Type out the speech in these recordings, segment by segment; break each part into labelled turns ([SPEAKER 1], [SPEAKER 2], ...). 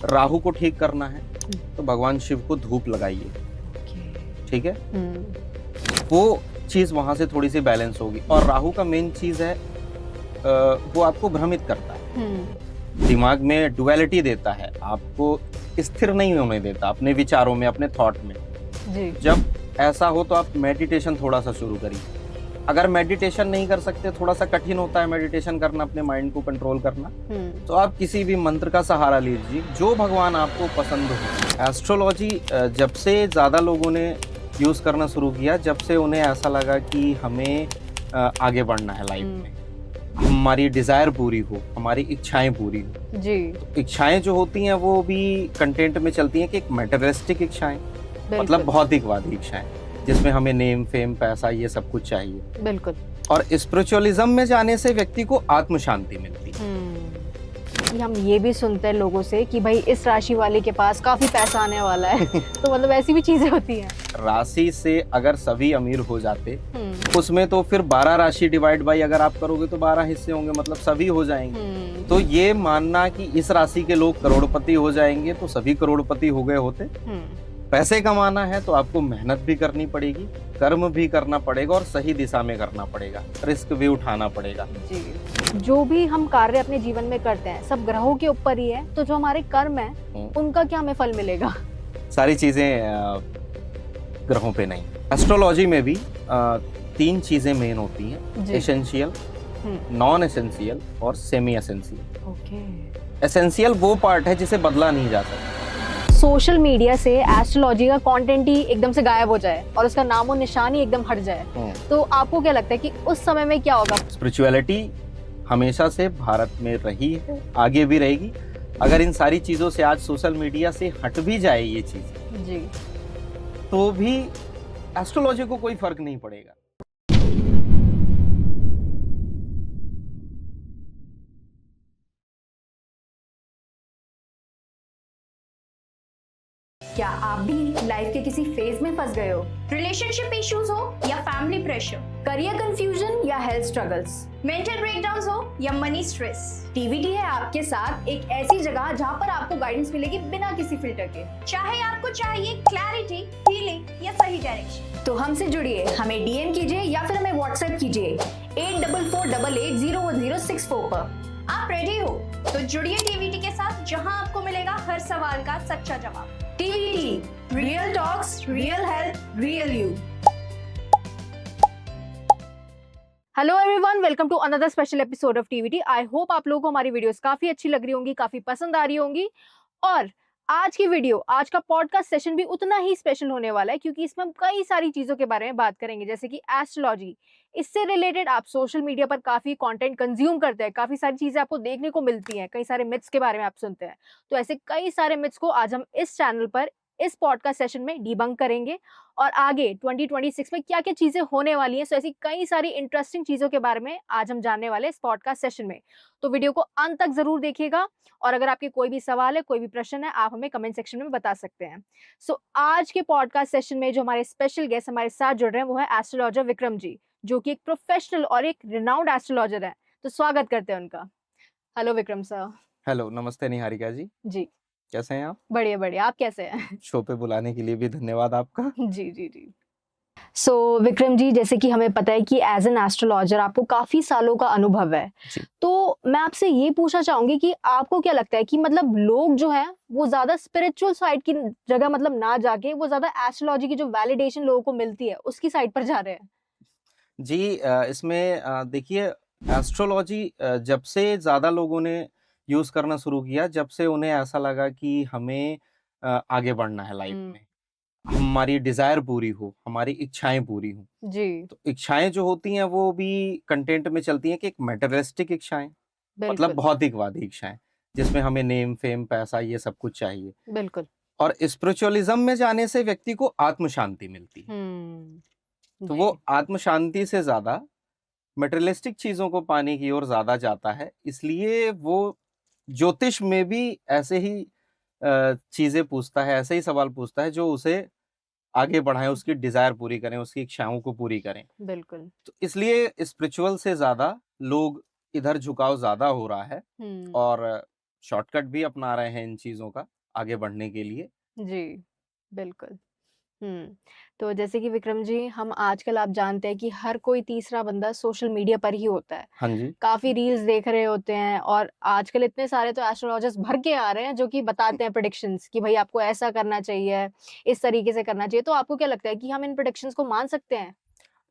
[SPEAKER 1] राहु को ठीक करना है तो भगवान शिव को धूप लगाइए, ठीक है। वो चीज वहां से थोड़ी सी बैलेंस होगी। और राहु का मेन चीज है वो आपको भ्रमित करता है, दिमाग में डुअलिटी देता है, आपको स्थिर नहीं होने देता अपने विचारों में, अपने थॉट में जी। जब ऐसा हो तो आप मेडिटेशन थोड़ा सा शुरू करिए। अगर मेडिटेशन नहीं कर सकते, थोड़ा सा कठिन होता है मेडिटेशन करना, अपने माइंड को कंट्रोल करना, तो आप किसी भी मंत्र का सहारा लीजिए जो भगवान आपको पसंद हो। एस्ट्रोलॉजी जब से ज्यादा लोगों ने यूज करना शुरू किया, जब से उन्हें ऐसा लगा कि हमें आगे बढ़ना है लाइफ में, हमारी डिजायर पूरी हो, हमारी इच्छाएं पूरी हो जी। तो इच्छाएं जो होती हैं वो भी कंटेंट में चलती हैं कि एक मटेरियलिस्टिक इच्छाएं, मतलब भौतिकवादी इच्छाएं, जिसमें हमें नेम फेम पैसा ये सब कुछ चाहिए। बिल्कुल। और स्पिरिचुअलिज्म में जाने से व्यक्ति को आत्म शांति मिलती है।
[SPEAKER 2] हम ये भी सुनते हैं लोगों से कि भाई इस राशि वाले के पास काफी पैसा आने वाला है तो मतलब ऐसी भी चीजें होती हैं।
[SPEAKER 1] राशि से अगर सभी अमीर हो जाते उसमें तो फिर 12 राशि डिवाइड बाई अगर आप करोगे तो 12 हिस्से होंगे, मतलब सभी हो जाएंगे। तो ये मानना कि इस राशि के लोग करोड़पति हो जाएंगे तो सभी करोड़पति हो गए होते। पैसे कमाना है तो आपको मेहनत भी करनी पड़ेगी, कर्म भी करना पड़ेगा और सही दिशा में करना पड़ेगा, रिस्क भी उठाना पड़ेगा
[SPEAKER 2] जी। जो भी हम कार्य अपने जीवन में करते हैं सब ग्रहों के ऊपर ही है, तो जो हमारे कर्म है उनका क्या हमें फल मिलेगा?
[SPEAKER 1] सारी चीजें ग्रहों पे नहीं। एस्ट्रोलॉजी में भी 3 चीजें मेन होती हैं, एसेंशियल, नॉन एसेंशियल और सेमी एसेंशियल। एसेंशियल वो पार्ट है जिसे बदला नहीं जा सकता।
[SPEAKER 2] सोशल मीडिया से एस्ट्रोलॉजी का कंटेंट ही एकदम से गायब हो जाए और उसका नामो निशान ही एकदम हट जाए, तो आपको क्या लगता है कि उस समय में क्या होगा?
[SPEAKER 1] स्पिरिचुअलिटी हमेशा से भारत में रही है, आगे भी रहेगी। अगर इन सारी चीजों से आज सोशल मीडिया से हट भी जाए ये चीज जी, तो भी एस्ट्रोलॉजी को कोई फर्क नहीं पड़ेगा।
[SPEAKER 2] क्या आप भी लाइफ के किसी फेज में फंस गए हो?
[SPEAKER 3] रिलेशनशिप इश्यूज हो या फैमिली प्रेशर,
[SPEAKER 2] करियर कंफ्यूजन या हेल्थ स्ट्रगल्स,
[SPEAKER 3] मेंटल ब्रेकडाउन्स हो या मनी स्ट्रेस,
[SPEAKER 2] टीवीटी है आपके साथ एक ऐसी जगह जहां पर आपको गाइडेंस मिलेगी बिना किसी फिल्टर के।
[SPEAKER 3] चाहे आपको चाहिए क्लैरिटी, हीलिंग या सही डायरेक्शन,
[SPEAKER 2] तो हमसे जुड़िए, हमें डीएम कीजिए या फिर हमें व्हाट्सएप कीजिए 8448801064 पर।
[SPEAKER 3] आप रेडी हो तो जुड़िए टीवीटी के साथ, जहां आपको मिलेगा हर सवाल का सच्चा जवाब।
[SPEAKER 2] TVT, real talks, real health, real you. Hello everyone, welcome to another special episode of TVT. I hope आप लोगों को हमारी वीडियोस काफी अच्छी लग रही होंगी, काफी पसंद आ रही होंगी। और आज की वीडियो, आज का पॉडकास्ट सेशन भी उतना ही स्पेशल होने वाला है, क्योंकि इसमें हम कई सारी चीजों के बारे में बात करेंगे, जैसे कि एस्ट्रोलॉजी। इससे रिलेटेड आप सोशल मीडिया पर काफी कंटेंट कंज्यूम करते हैं, काफी सारी चीजें आपको देखने को मिलती हैं, कई सारे मिथ्स के बारे में आप सुनते हैं। तो ऐसे कई सारे मिथ्स को आज हम इस चैनल पर इस पॉडकास्ट सेशन में डिबंक करेंगे और आगे 2026 में क्या क्या चीजें होने वाली हैं। सो ऐसी कई सारी इंटरेस्टिंग चीजों के बारे में आज हम जानने वाले इस पॉडकास्ट सेशन में। तो वीडियो को अंत तक जरूर देखिएगा और अगर आपके कोई भी सवाल है, कोई भी प्रश्न है, आप हमें कमेंट सेक्शन में बता सकते हैं। सो आज के पॉडकास्ट सेशन में जो हमारे स्पेशल गेस्ट हमारे साथ जुड़ रहे हैं वो है एस्ट्रोलॉजर विक्रम जी, जो कि एक प्रोफेशनल और एक रिनाउंड एस्ट्रोलॉजर है। तो स्वागत करते हैं उनका। Hello Vikram sir.
[SPEAKER 1] हेलो, नमस्ते निहारिका जी।
[SPEAKER 2] जी,
[SPEAKER 1] कैसे हैं आप?
[SPEAKER 2] बढ़िया बढ़िया, आप कैसे हैं? शो
[SPEAKER 1] पे बुलाने के लिए भी धन्यवाद आपका।
[SPEAKER 2] जी जी जी। सो विक्रम जी, जैसे कि हमें पता है कि एज एन एस्ट्रोलॉजर आपको काफी सालों का अनुभव है, तो मैं आपसे ये पूछना चाहूंगी कि आपको क्या लगता है कि मतलब लोग जो है वो ज्यादा स्पिरिचुअल साइड की जगह मतलब ना जाके वो ज्यादा एस्ट्रोलॉजी की जो वैलिडेशन लोगों को मिलती है उसकी साइड पर जा रहे हैं?
[SPEAKER 1] जी, इसमें देखिए, एस्ट्रोलॉजी जब से ज्यादा लोगों ने यूज करना शुरू किया, जब से उन्हें ऐसा लगा कि हमें आगे बढ़ना है लाइफ में, हमारी डिजायर पूरी हो, हमारी इच्छाएं पूरी हो जी। तो इच्छाएं जो होती हैं वो भी कंटेंट में चलती हैं कि एक मटेरियलिस्टिक इच्छाएं, मतलब भौतिकवादी इच्छाएं, जिसमें हमें नेम फेम पैसा ये सब कुछ चाहिए। बिल्कुल। और स्पिरिचुअलिज्म में जाने से व्यक्ति को आत्म शांति मिलती है। तो वो आत्म शांति से ज्यादा मटेरियलिस्टिक चीजों को पाने की ओर ज्यादा जाता है, इसलिए वो ज्योतिष में भी ऐसे ही चीजें पूछता है, ऐसे ही सवाल पूछता है जो उसे आगे बढ़ाएं, उसकी डिजायर पूरी करें, उसकी इच्छाओं को पूरी करें। बिल्कुल। तो इसलिए स्पिरिचुअल से ज्यादा लोग इधर झुकाव ज्यादा हो रहा है और शॉर्टकट भी अपना रहे हैं इन चीजों का आगे बढ़ने के लिए।
[SPEAKER 2] जी, बिल्कुल। तो जैसे कि विक्रम जी, हम आजकल आप जानते हैं कि हर कोई तीसरा बंदा सोशल मीडिया पर ही होता है।
[SPEAKER 1] हाँ जी।
[SPEAKER 2] काफ़ी रील्स देख रहे होते हैं और आजकल इतने सारे तो एस्ट्रोलॉजर्स भर के आ रहे हैं जो कि बताते हैं प्रेडिक्शंस कि भई आपको ऐसा करना चाहिए, इस तरीके से करना चाहिए। तो आपको क्या लगता है कि हम इन प्रेडिक्शंस को मान सकते हैं?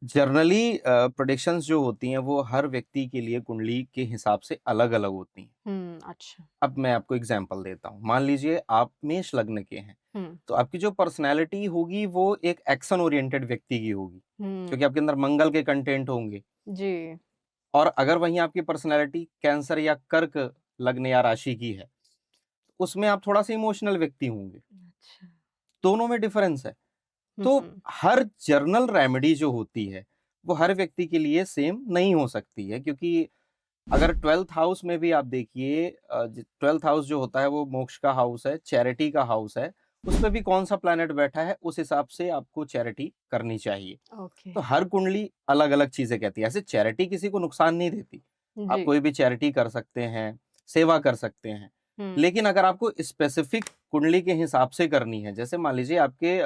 [SPEAKER 1] जनरली प्रेडिक्शंस जो होती हैं वो हर व्यक्ति के लिए कुंडली के हिसाब से अलग-अलग होती हैं।
[SPEAKER 2] अच्छा।
[SPEAKER 1] अब मैं आपको एग्जांपल देता हूँ। मान लीजिए आप मेष लग्न के हैं,
[SPEAKER 2] हुँ,
[SPEAKER 1] तो आपकी जो पर्सनैलिटी होगी वो एक एक्शन ओरिएंटेड व्यक्ति की होगी, क्योंकि
[SPEAKER 2] हुँ,
[SPEAKER 1] आपके अंदर मंगल के कंटेंट होंगे।
[SPEAKER 2] जी।
[SPEAKER 1] और अगर वहीं आपकी पर्सनैलिटी कैंसर या कर्क लग्न या राशि की है, उसमें आप थोड़ा-सा इमोशनल व्यक्ति होंगे।
[SPEAKER 2] अच्छा।
[SPEAKER 1] दोनों में डिफरेंस है।
[SPEAKER 2] हुँ,
[SPEAKER 1] तो
[SPEAKER 2] हुँ,
[SPEAKER 1] हर जर्नल रेमेडी जो होती है, वो हर व्यक्ति के लिए सेम नहीं हो सकती है, क्योंकि अगर 12th हाउस में भी आप देखिए 12th हाउस जो होता है वो मोक्ष का हाउस है, चैरिटी का हाउस है, उसपे भी कौन सा प्लैनेट बैठा है उस हिसाब से आपको चैरिटी करनी चाहिए।
[SPEAKER 2] ओके।
[SPEAKER 1] तो हर कुंडली अलग-अलग चीजें कहती है। ऐसे चैरिटी किसी को नुकसान नहीं देती। आप
[SPEAKER 2] जी।
[SPEAKER 1] कोई भी चैरिटी कर सकते हैं, सेवा कर सकते हैं।
[SPEAKER 2] हुँ,
[SPEAKER 1] लेकिन अगर आपको स्पेसिफिक कुंडली के हिसाब से करनी है, जैसे मान लीजिए आपके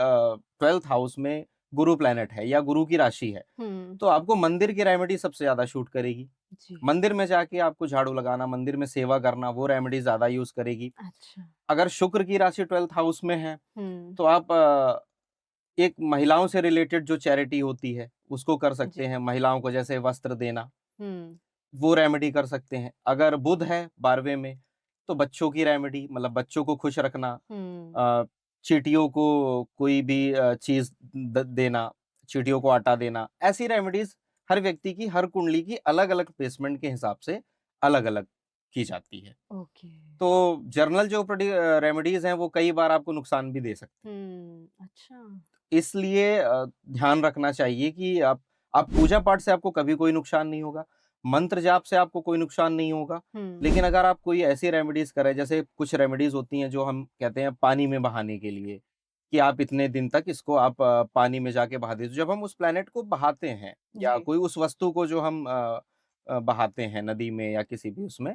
[SPEAKER 1] 12th हाउस में गुरु प्लैनेट है या गुरु की राशि है,
[SPEAKER 2] हुँ,
[SPEAKER 1] तो आपको मंदिर की रेमेडी सबसे ज़्यादा शूट करेगी।
[SPEAKER 2] जी।
[SPEAKER 1] मंदिर में जाके आपको झाड़ू लगाना, मंदिर में सेवा करना, वो रेमेडी ज़्यादा यूज़ करेगी।
[SPEAKER 2] अच्छा।
[SPEAKER 1] अगर शुक्र की राशि 12th हाउस में है,
[SPEAKER 2] हुँ,
[SPEAKER 1] तो आप एक महिलाओं से रिलेटेड जो चैरिटी होती है, उसको कर सकते
[SPEAKER 2] जी।
[SPEAKER 1] हैं। महिलाओं को जैसे वस्त्र देना,
[SPEAKER 2] हुँ,
[SPEAKER 1] वो रेमेडी कर सकते हैं। अगर बुध है 12वें में, तो बच्चों की रेमेडी, मतलब बच्चों को खुश रखना,
[SPEAKER 2] हुँ,
[SPEAKER 1] अ, चींटियों को कोई भी चीज़ देना, चींटियों को आटा देना, ऐसी रेमेडीज़ हर व्यक्ति की, हर कुंडली की अलग-अलग प्लेसमेंट के हिसाब से अलग-अलग की जाती है।
[SPEAKER 2] ओके।
[SPEAKER 1] तो जर्नल जो रेमेडीज़ हैं, वो कई बार आपको नुकसान भी दे सकते
[SPEAKER 2] अच्छा।
[SPEAKER 1] हैं। इसलिए ध्यान रखना चाहिए कि आप पूजा-पाठ से आपको कभी कोई नुकसान नहीं होगा, मंत्र जाप से आपको कोई नुकसान नहीं होगा।
[SPEAKER 2] हुँ,
[SPEAKER 1] लेकिन अगर आप कोई ऐसी रेमेडीज़ करें, जैसे कुछ रेमेडीज़ होती हैं जो हम कहते हैं पानी में बहाने के लिए, कि आप इतने दिन तक इसको आप पानी में जाके बहा दीजिए। जब हम उस प्लैनेट को बहाते हैं या
[SPEAKER 2] जी।
[SPEAKER 1] कोई उस वस्तु को जो हम बहाते हैं नदी में या किसी भी उसमें,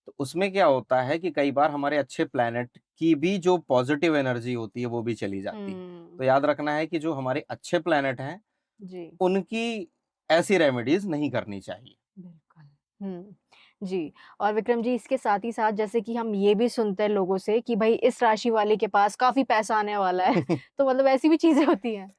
[SPEAKER 1] तो उसमें क्या होता है कि कई बार हमारे अच्छे प्लैनेट की भी जो पॉजिटिव एनर्जी होती है वो भी चली जाती है। तो
[SPEAKER 2] हुँ,
[SPEAKER 1] याद रखना है कि जो हमारे अच्छे प्लैनेट हैं,
[SPEAKER 2] जी,
[SPEAKER 1] उनकी ऐसी रेमेडीज़ नहीं करनी चाहिए।
[SPEAKER 2] बिल्कुल। जी। और विक्रम जी, इसके साथ ही साथ जैसे कि हम ये भी सुनते हैं लोगों से कि भई इस राशि वाले के पास काफ़ी पैसा आने वाला है, तो मतलब ऐसी भी चीज़ें होती हैं?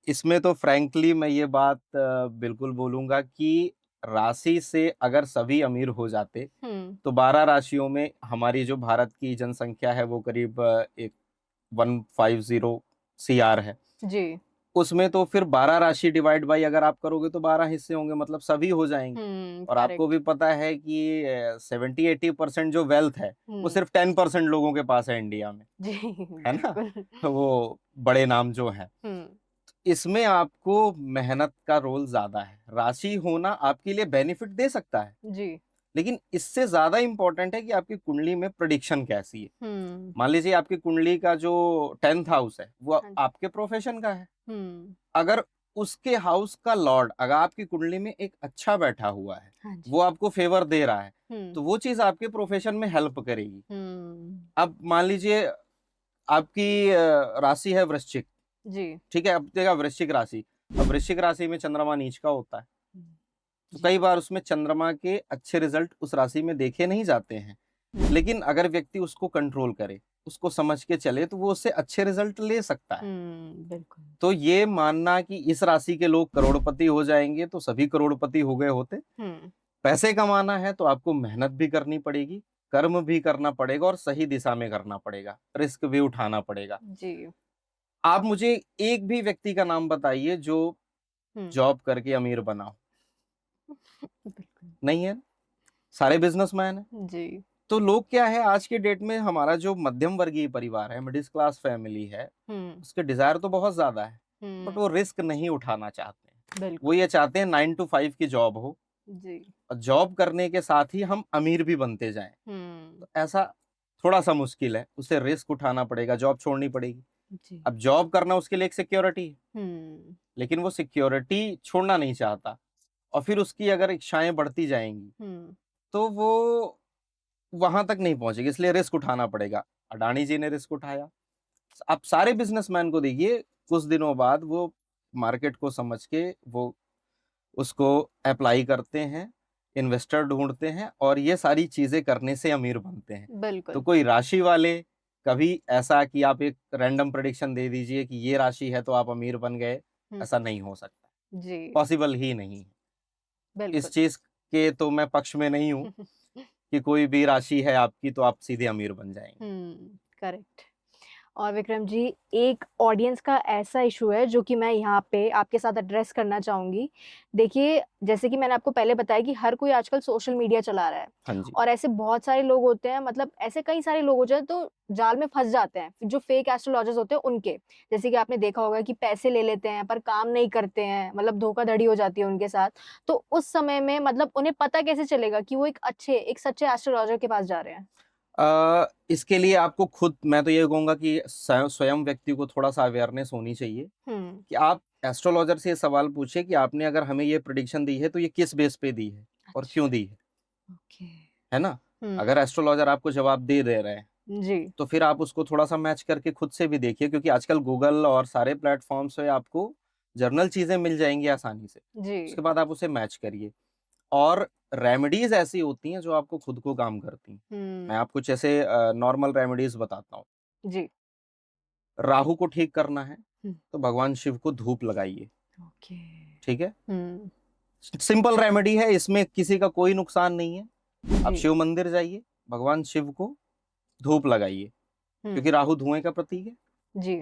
[SPEAKER 1] इसमें तो फ्रैंकली मैं ये बात बिल्कुल बोलूँगा कि राशि से अगर सभी अमीर हो जाते,
[SPEAKER 2] हुँ,
[SPEAKER 1] तो 12 राशियों में हमारी जो भारत की जनसंख्या है वो करीब एक 150 सीआर है।
[SPEAKER 2] जी।
[SPEAKER 1] उसमें तो फिर 12 राशि डिवाइड बाय अगर आप करोगे तो 12 हिस्से होंगे, मतलब सभी हो जाएँगे। और आपको भी
[SPEAKER 2] करेक्ट।
[SPEAKER 1] पता है कि 70-80% जो वेल्थ है, वो
[SPEAKER 2] हुँ,
[SPEAKER 1] सिर्फ़ 10% लोगों के पास है इंडिया में,
[SPEAKER 2] जी,
[SPEAKER 1] है ना?
[SPEAKER 2] बिल्कुल।
[SPEAKER 1] वो बड़े नाम जो हैं।
[SPEAKER 2] हुँ,
[SPEAKER 1] इसमें आपको मेहनत का रोल ज़्यादा है। राशि होना आपके लिए बेनिफिट दे सकता है,
[SPEAKER 2] जी।
[SPEAKER 1] लेकिन इससे ज़्यादा इम्पोर्टेंट है कि आपकी कुंडली में प्रेडिक्शन कैसी है।
[SPEAKER 2] हुँ,
[SPEAKER 1] मान लीजिए आपकी कुंडली का जो 10th हाउस है, वो
[SPEAKER 2] हाँ जी।
[SPEAKER 1] आपके प्रोफ़ेशन का है।
[SPEAKER 2] हुँ,
[SPEAKER 1] अगर उसके हाउस का लॉर्ड अगर आपकी कुंडली में एक अच्छा बैठा हुआ है,
[SPEAKER 2] हाँ जी।
[SPEAKER 1] वो आपको फ़ेवर दे रहा है,
[SPEAKER 2] हुँ,
[SPEAKER 1] तो वो चीज़ आपके प्रोफ़ेशन में हेल्प करेगी।
[SPEAKER 2] हुँ,
[SPEAKER 1] अब मान लीजिए आपकी राशि है वृश्चिक,
[SPEAKER 2] जी।
[SPEAKER 1] ठीक है? अब देखिए वृश्चिक राशि, अब वृश्चिक राशि में चंद्रमा नीच का होता है,
[SPEAKER 2] हुँ,
[SPEAKER 1] तो
[SPEAKER 2] जी।
[SPEAKER 1] कई बार उसमें चंद्रमा के अच्छे रिज़ल्ट उस राशि में देखे नहीं जाते हैं।
[SPEAKER 2] हुँ,
[SPEAKER 1] लेकिन अगर व्यक्ति उसको कंट्रोल करे, उसको समझ के चले, तो वो उससे अच्छे रिज़ल्ट ले सकता है।
[SPEAKER 2] बिल्कुल।
[SPEAKER 1] तो ये मानना कि इस राशि के लोग करोड़पति हो जाएँगे, तो सभी करोड़पति हो गए होते।
[SPEAKER 2] हुँ,
[SPEAKER 1] पैसे कमाना है तो आपको मेहनत भी करनी पड़ेगी, कर्म भी करना पड़ेगा और सही दिशा में करना पड़ेगा, रिस्क भी उठाना पड़ेगा।
[SPEAKER 2] जी।
[SPEAKER 1] आप मुझे एक भी व्यक्ति का नाम बताइए जो
[SPEAKER 2] हुँ,
[SPEAKER 1] जॉब करके अमीर बना हो,
[SPEAKER 2] बिल्कुल।
[SPEAKER 1] नहीं है ना? सारे बिज़नेसमैन हैं।
[SPEAKER 2] जी।
[SPEAKER 1] तो लोग क्या है आज के डेट में हमारा जो मध्यम वर्गीय परिवार है, मिडिल क्लास फैमिली है,
[SPEAKER 2] हुँ,
[SPEAKER 1] उसके डिज़ायर तो बहुत ज़्यादा है, बट
[SPEAKER 2] हुँ,
[SPEAKER 1] वो रिस्क नहीं उठाना चाहते हैं। वो
[SPEAKER 2] बिल्कुल।
[SPEAKER 1] ये चाहते हैं 9 टू 5 की जॉब हो
[SPEAKER 2] जी।
[SPEAKER 1] और जॉब करने के साथ ही हम अमीर भी बनते जाएँ।
[SPEAKER 2] हुँ,
[SPEAKER 1] तो ऐसा थोड़ा-सा मुश्किल है, उसे रिस्क उठाना पड़ेगा, जॉब छोड़नी पड़ेगी।
[SPEAKER 2] जी।
[SPEAKER 1] अब जॉब करना उसके लिए एक सिक्योरिटी है,
[SPEAKER 2] हुँ,
[SPEAKER 1] लेकिन वो सिक्योरिटी छोड़ना नहीं चाहता और फिर उसकी अगर इच्छाएँ बढ़ती जाएँगी,
[SPEAKER 2] हुँ,
[SPEAKER 1] तो वो वहां तक नहीं पहुंचेगी, इसलिए रिस्क उठाना पड़ेगा। अडानी जी ने रिस्क उठाया। आप सारे बिजनेसमैन को देखिए, कुछ दिनों बाद वो मार्केट को समझ के वो उसको अप्लाई करते हैं, इन्वेस्टर ढूंढते हैं, और ये सारी चीजें करने से अमीर बनते हैं। तो
[SPEAKER 2] बिल्कुल।
[SPEAKER 1] कोई राशि वाले कभी ऐसा कि आप एक रैंडम प्रेडिक्शन दे दीजिए कि ये राशि है तो आप अमीर बन गए, ऐसा नहीं हो सकता,
[SPEAKER 2] जी
[SPEAKER 1] पॉसिबल ही नहीं है। इस
[SPEAKER 2] बिल्कुल।
[SPEAKER 1] चीज के तो मैं पक्ष में नहीं हूँ कि कोई भी राशि है आपकी तो आप सीधे अमीर बन जाएंगे।
[SPEAKER 2] करेक्ट। और विक्रम जी, एक ऑडियंस का ऐसा इशू है जो कि मैं यहाँ पे आपके साथ एड्रेस करना चाहूंगी। देखिए, जैसे कि मैंने आपको पहले बताया कि हर कोई आजकल सोशल मीडिया चला रहा है,
[SPEAKER 1] हाँ जी।
[SPEAKER 2] और ऐसे बहुत सारे लोग होते हैं, मतलब ऐसे कई सारे लोग हो जाए तो जाल में फंस जाते हैं, जो फेक एस्ट्रोलॉजर्स होते हैं उनके। जैसे कि आपने देखा होगा कि पैसे ले लेते हैं पर काम नहीं करते हैं, मतलब धोखाधड़ी हो जाती है उनके साथ। तो उस समय में मतलब उन्हें पता कैसे चलेगा कि वो एक सच्चे एस्ट्रोलॉजर के पास जा रहे हैं?
[SPEAKER 1] इसके लिए आपको खुद, मैं तो ये कहूंगा कि स्वयं व्यक्ति को थोड़ा सा अवेयरनेस होनी चाहिए कि आप एस्ट्रोलॉजर से ये सवाल पूछे कि आपने अगर हमें ये प्रिडिक्शन दी है तो ये किस बेस पे दी है और क्यों दी है।
[SPEAKER 2] ओके।
[SPEAKER 1] है ना? अगर एस्ट्रोलॉजर आपको जवाब दे दे रहे हैं
[SPEAKER 2] जी
[SPEAKER 1] तो फिर आप उसको थोड़ा सा मैच करके खुद से भी देखिए, क्योंकि आजकल गूगल और सारे प्लेटफॉर्म्स पे आपको जर्नल चीजें मिल जाएंगी आसानी से।
[SPEAKER 2] जी
[SPEAKER 1] उसके बाद आप उसे मैच करिए, और रेमेडीज ऐसी होती हैं जो आपको खुद को काम करती हैं। मैं आपको कुछ ऐसे नॉर्मल रेमेडीज बताता हूँ।
[SPEAKER 2] जी।
[SPEAKER 1] राहु को ठीक करना है
[SPEAKER 2] हम्म,
[SPEAKER 1] तो भगवान शिव को धूप लगाइए।
[SPEAKER 2] ओके।
[SPEAKER 1] ठीक है,
[SPEAKER 2] हम्म।
[SPEAKER 1] सिंपल रेमेडी है, इसमें किसी का कोई नुकसान नहीं है। आप
[SPEAKER 2] जी।
[SPEAKER 1] शिव मंदिर जाइए, भगवान शिव को धूप लगाइए, क्योंकि राहु धुएं का प्रतीक है।
[SPEAKER 2] जी।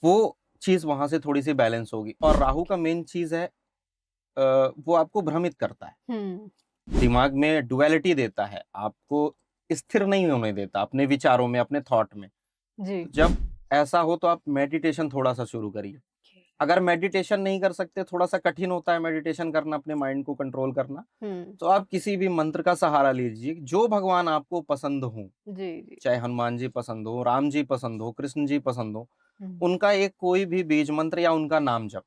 [SPEAKER 1] वो चीज वहां से थोड़ी सी बैलेंस होगी। और राहु का मेन चीज है, वो आपको भ्रमित करता है, दिमाग में डुअलिटी देता है, आपको स्थिर नहीं होने देता अपने विचारों में, अपने थॉट में।
[SPEAKER 2] जी।
[SPEAKER 1] तो जब ऐसा हो तो आप मेडिटेशन थोड़ा सा शुरू करिए। अगर मेडिटेशन नहीं कर सकते, थोड़ा सा कठिन होता है मेडिटेशन करना, अपने माइंड को कंट्रोल करना, तो आप किसी भी मंत्र का सहारा लीजिए जो भगवान आपको पसंद हो।
[SPEAKER 2] जी जी।
[SPEAKER 1] चाहे हनुमान जी पसंद हो, राम जी पसंद हो, कृष्ण जी पसंद हो, उनका एक कोई भी बीज मंत्र या उनका नाम जप,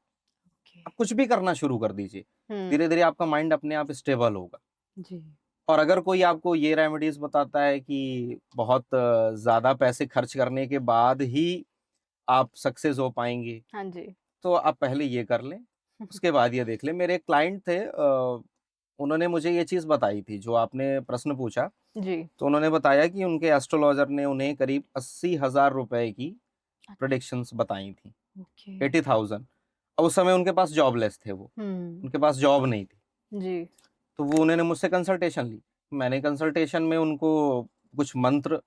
[SPEAKER 1] आप कुछ भी करना शुरू कर दीजिए। धीरे धीरे आपका माइंड अपने आप स्टेबल होगा।
[SPEAKER 2] जी।
[SPEAKER 1] और अगर कोई आपको ये रेमेडीज बताता है कि बहुत ज्यादा पैसे खर्च करने के बाद ही आप सक्सेस हो पाएंगे,
[SPEAKER 2] हाँ जी।
[SPEAKER 1] तो आप पहले ये कर लें, उसके बाद ये देख लें। मेरे एक क्लाइंट थे, उन्होंने मुझे ये चीज बताई थी जो आपने प्रश्न पूछा।
[SPEAKER 2] जी।
[SPEAKER 1] तो उन्होंने बताया कि उनके एस्ट्रोलॉजर ने उन्हें करीब 80,000 रुपए की प्रेडिक्शंस बताई थी।
[SPEAKER 2] ओके।
[SPEAKER 1] 80,000। और उस समय उनके पास जॉबलेस थे, वो उनके पास जॉब नहीं थी।
[SPEAKER 2] जी।
[SPEAKER 1] तो वो उन्होंने मुझसे कंसल्टेशन ली। मैंने कंसल्टेशन में उनको कुछ मंत्र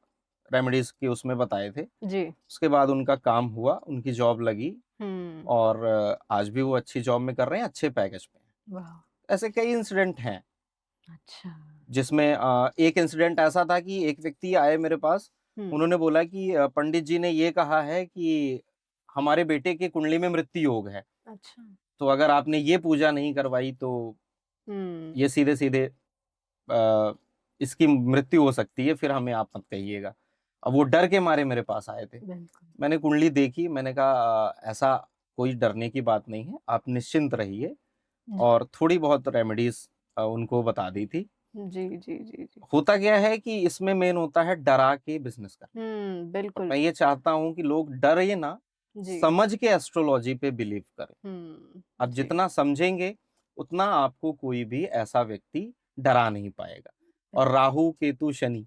[SPEAKER 1] रेमेडीज के उसमें बताए थे।
[SPEAKER 2] जी।
[SPEAKER 1] उसके बाद उनका काम हुआ, उनकी जॉब लगी, और आज भी वो अच्छी जॉब में कर रहे हैं, अच्छे पैकेज पे हैं।
[SPEAKER 2] वाह।
[SPEAKER 1] ऐसे कई इंसिडेंट हैं,
[SPEAKER 2] अच्छा।
[SPEAKER 1] जिसमें एक इंसिडेंट ऐसा था कि एक व्यक्ति आए मेरे पास, उन्होंने बोला कि पंडित जी ने ये कहा है कि हमारे बेटे की कुंडली में मृत्यु योग है,
[SPEAKER 2] अच्छा।
[SPEAKER 1] तो अगर आपने ये पूजा नहीं करवाई तो ये सीधे सीधे इसकी मृत्यु हो सकती है, फिर हमें आप मत कहिएगा। अब वो डर के मारे मेरे पास आए थे।
[SPEAKER 2] बिल्कुल।
[SPEAKER 1] मैंने कुंडली देखी, मैंने कहा ऐसा कोई डरने की बात नहीं है, आप निश्चिंत रहिए, और थोड़ी बहुत रेमेडीज उनको बता दी थी।
[SPEAKER 2] जी जी जी जी।
[SPEAKER 1] होता क्या है कि इसमें मेन होता है डरा के बिजनेस करना।
[SPEAKER 2] बिल्कुल।
[SPEAKER 1] मैं ये चाहता हूँ कि लोग डरे ना,
[SPEAKER 2] जी।
[SPEAKER 1] समझ के एस्ट्रोलॉजी पे बिलीव करें। आप
[SPEAKER 2] जी।
[SPEAKER 1] जितना समझेंगे उतना आपको कोई भी ऐसा व्यक्ति डरा नहीं पाएगा। और राहु केतु शनि,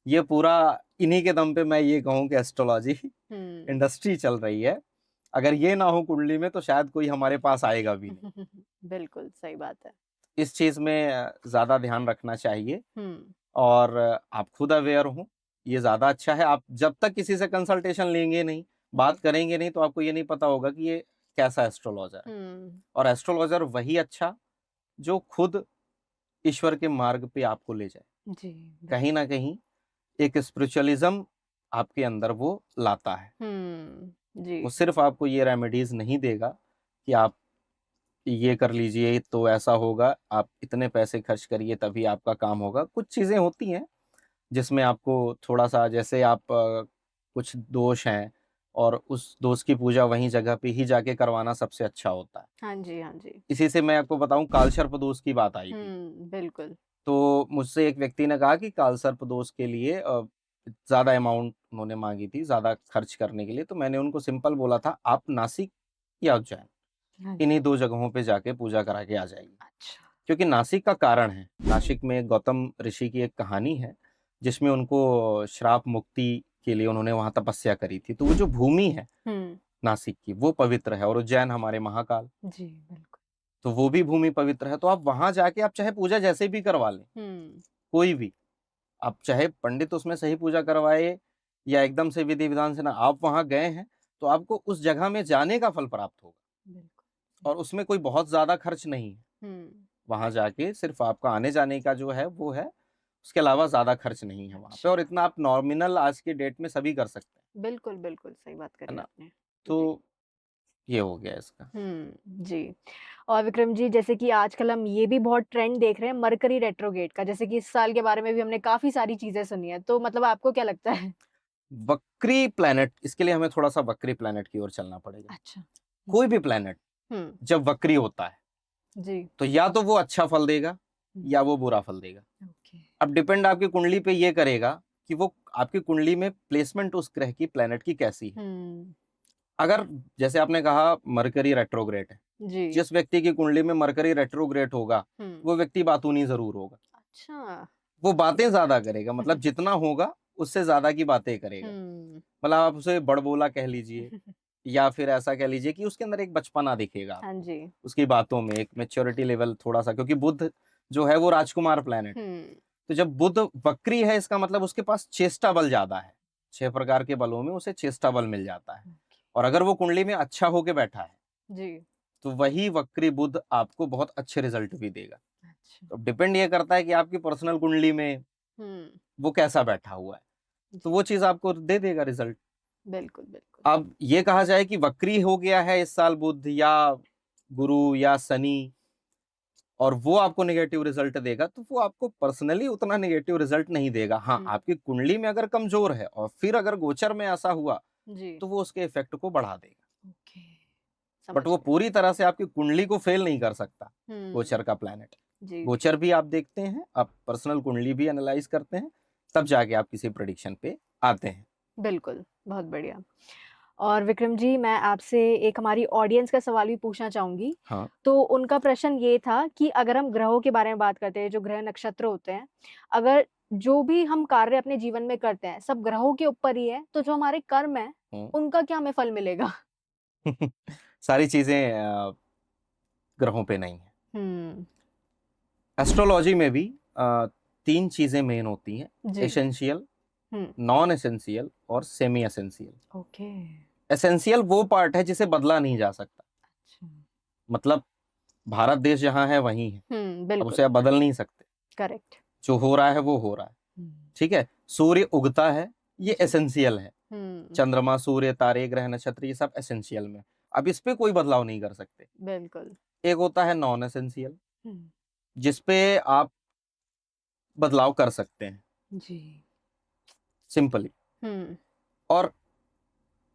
[SPEAKER 1] ये पूरा इन्हीं के दम पे मैं ये कहूँ कि एस्ट्रोलॉजी इंडस्ट्री चल रही है। अगर ये ना हो कुंडली में तो शायद कोई हमारे पास आएगा भी नहीं।
[SPEAKER 2] बिल्कुल सही बात है।
[SPEAKER 1] इस चीज में ज्यादा ध्यान रखना चाहिए, और आप खुद अवेयर हो, ये ज्यादा अच्छा है। आप जब तक किसी से कंसल्टेशन लेंगे नहीं, बात करेंगे नहीं, तो आपको ये नहीं पता होगा कि ये कैसा एस्ट्रोलॉजर है। और एस्ट्रोलॉजर वही अच्छा जो खुद ईश्वर के मार्ग पे आपको ले जाए,
[SPEAKER 2] जी।
[SPEAKER 1] कहीं ना कहीं एक स्पिरिचुअलिज्म आपके अंदर वो लाता है।
[SPEAKER 2] जी।
[SPEAKER 1] वो सिर्फ आपको ये रेमेडीज नहीं देगा कि आप ये कर लीजिए तो ऐसा होगा, आप इतने पैसे खर्च करिए तभी आपका काम होगा। कुछ चीजें होती हैं जिसमें आपको थोड़ा सा, जैसे आप कुछ दोष हैं और उस दोष की पूजा वहीं जगह पे ही जाके करवाना सबसे अच्छा होता है।
[SPEAKER 2] हाँ जी। हाँ जी।
[SPEAKER 1] इसी से मैं आपको बताऊं, कालसर्प दोष की बात आई थी।
[SPEAKER 2] बिल्कुल।
[SPEAKER 1] तो मुझसे एक व्यक्ति ने कहा कि कालसर्प दोष के लिए ज्यादा अमाउंट उन्होंने मांगी थी, ज्यादा खर्च करने के लिए। तो मैंने उनको सिंपल बोला था, आप नासिक या उज्जैन, इन्हीं 2 जगहों पे जाके पूजा करा के आ जाइए।
[SPEAKER 2] अच्छा।
[SPEAKER 1] क्योंकि नासिक का कारण है, नासिक में गौतम ऋषि की एक कहानी है जिसमें उनको श्राप मुक्ति के लिए उन्होंने वहां तपस्या करी थी। तो वो जो भूमि है नासिक की, वो पवित्र है, और उज्जैन हमारे महाकाल,
[SPEAKER 2] जी बिल्कुल।
[SPEAKER 1] तो वो भी भूमि पवित्र है। तो आप वहां जाके आप चाहे पूजा जैसे भी करवा लें, कोई भी, आप चाहे पंडित उसमें सही पूजा करवाए या एकदम से विधि विधान से ना, आप वहां गए हैं तो आपको उस जगह में जाने का फल प्राप्त होगा।
[SPEAKER 2] बिल्कुल।
[SPEAKER 1] और उसमें कोई बहुत ज्यादा खर्च नहीं है, वहां जाके सिर्फ आपका आने जाने का जो है वो है, उसके अलावा ज्यादा खर्च नहीं है वहां पे। और इतना आप नॉमिनल आज के डेट में सभी कर सकते हैं।
[SPEAKER 2] बिल्कुल बिल्कुल सही बात
[SPEAKER 1] है
[SPEAKER 2] करी
[SPEAKER 1] ना?
[SPEAKER 2] आपने।
[SPEAKER 1] तो ये हो गया इसका।
[SPEAKER 2] जी। और विक्रम जी, जैसे कि आजकल हम ये भी बहुत ट्रेंड देख रहे हैं मरकरी रेट्रोगेट का, जैसे कि इस साल के बारे में भी हमने काफी सारी चीजें सुनी है, तो मतलब आपको क्या लगता है?
[SPEAKER 1] वक्री प्लैनेट, इसके लिए हमें थोड़ा सा वक्री प्लैनेट की ओर चलना पड़ेगा।
[SPEAKER 2] अच्छा।
[SPEAKER 1] कोई भी प्लैनेट जब वक्री होता है
[SPEAKER 2] जी।
[SPEAKER 1] तो या तो वो अच्छा फल देगा या वो बुरा फल देगा। अब डिपेंड आपकी कुंडली पे ये करेगा कि वो आपकी कुंडली में प्लेसमेंट उस ग्रह की, प्लैनेट की कैसी है। अगर जैसे आपने कहा मरकरी रेट्रोग्रेड है,
[SPEAKER 2] जी।
[SPEAKER 1] जिस व्यक्ति की कुंडली में मरकरी रेट्रोग्रेड होगा वो व्यक्ति बातूनी जरूर होगा।
[SPEAKER 2] अच्छा।
[SPEAKER 1] वो बातें ज्यादा करेगा, मतलब जितना होगा उससे ज्यादा की बातें करेगा। मतलब आप उसे बड़बोला कह लीजिए या फिर ऐसा कह लीजिए कि उसके अंदर एक बचपना दिखेगा।
[SPEAKER 2] हाँ जी।
[SPEAKER 1] उसकी बातों में एक मैच्योरिटी लेवल थोड़ा सा, क्योंकि बुध जो है वो राजकुमार प्लैनेट, तो जब बुध वक्री है इसका मतलब उसके पास चेष्टा बल ज्यादा है। 6 प्रकार के बलों में उसे चेष्टा बल मिल जाता है। और अगर वो कुंडली में अच्छा होके बैठा है
[SPEAKER 2] जी,
[SPEAKER 1] तो वही वक्री बुध आपको बहुत अच्छे रिजल्ट भी देगा।
[SPEAKER 2] अच्छा।
[SPEAKER 1] तो डिपेंड ये करता है कि आपकी पर्सनल कुंडली में वो कैसा बैठा हुआ है, तो वो चीज आपको दे देगा रिजल्ट।
[SPEAKER 2] बिल्कुल बिल्कुल।
[SPEAKER 1] अब ये कहा जाए कि वक्री हो गया है इस साल बुध या गुरु या शनि और वो आपको नेगेटिव रिजल्ट देगा, तो वो आपको पर्सनली उतना नेगेटिव रिजल्ट नहीं देगा। हाँ, आपकी कुंडली में अगर कमजोर है और फिर अगर गोचर में ऐसा हुआ
[SPEAKER 2] जी,
[SPEAKER 1] तो वो उसके इफेक्ट को बढ़ा देगा।
[SPEAKER 2] ओके।
[SPEAKER 1] बट वो पूरी तरह से आपकी कुंडली को फेल नहीं कर सकता गोचर का प्लैनेट।
[SPEAKER 2] जी,
[SPEAKER 1] गोचर भी आप देखते हैं, आप पर्सनल कुंडली भी एनालाइज करते हैं, तब जाके आप किसी प्रेडिक्शन पे आते हैं।
[SPEAKER 2] बिल्कुल, बहुत बढ़िया। और विक्रम जी, मैं आपसे एक हमारी ऑडियंस का सवाल भी पूछना चाहूंगी।
[SPEAKER 1] हाँ।
[SPEAKER 2] तो उनका प्रश्न ये था कि अगर हम ग्रहों के बारे में बात करते हैं, जो ग्रह नक्षत्र होते हैं, अगर जो भी हम कार्य अपने जीवन में करते हैं सब ग्रहों के ऊपर ही है, तो जो हमारे कर्म है उनका क्या हमें फल मिलेगा?
[SPEAKER 1] सारी चीजें ग्रहों पे नहीं है। एस्ट्रोलॉजी में भी 3 चीजें मेन होती हैं, एसेंशियल, नॉन एसेंशियल और सेमी एसेंशियल।
[SPEAKER 2] ओके।
[SPEAKER 1] एसेंशियल वो पार्ट है जिसे बदला नहीं जा सकता।
[SPEAKER 2] अच्छा।
[SPEAKER 1] मतलब भारत देश जहां है वहीं है, अब
[SPEAKER 2] बिल्कुल।
[SPEAKER 1] उसे आप बदल नहीं सकते।
[SPEAKER 2] करेक्ट।
[SPEAKER 1] जो हो रहा है वो हो रहा है, ठीक है। सूर्य उगता है, ये एसेंशियल है। चंद्रमा, सूर्य, तारे, ग्रह, नक्षत्र, ये सब एसेंशियल में। अब इस पे कोई बदलाव नहीं कर सकते।
[SPEAKER 2] बिल्कुल।
[SPEAKER 1] एक होता है नॉन एसेंशियल, जिसपे आप बदलाव कर सकते हैं
[SPEAKER 2] जी।
[SPEAKER 1] सिंपली। और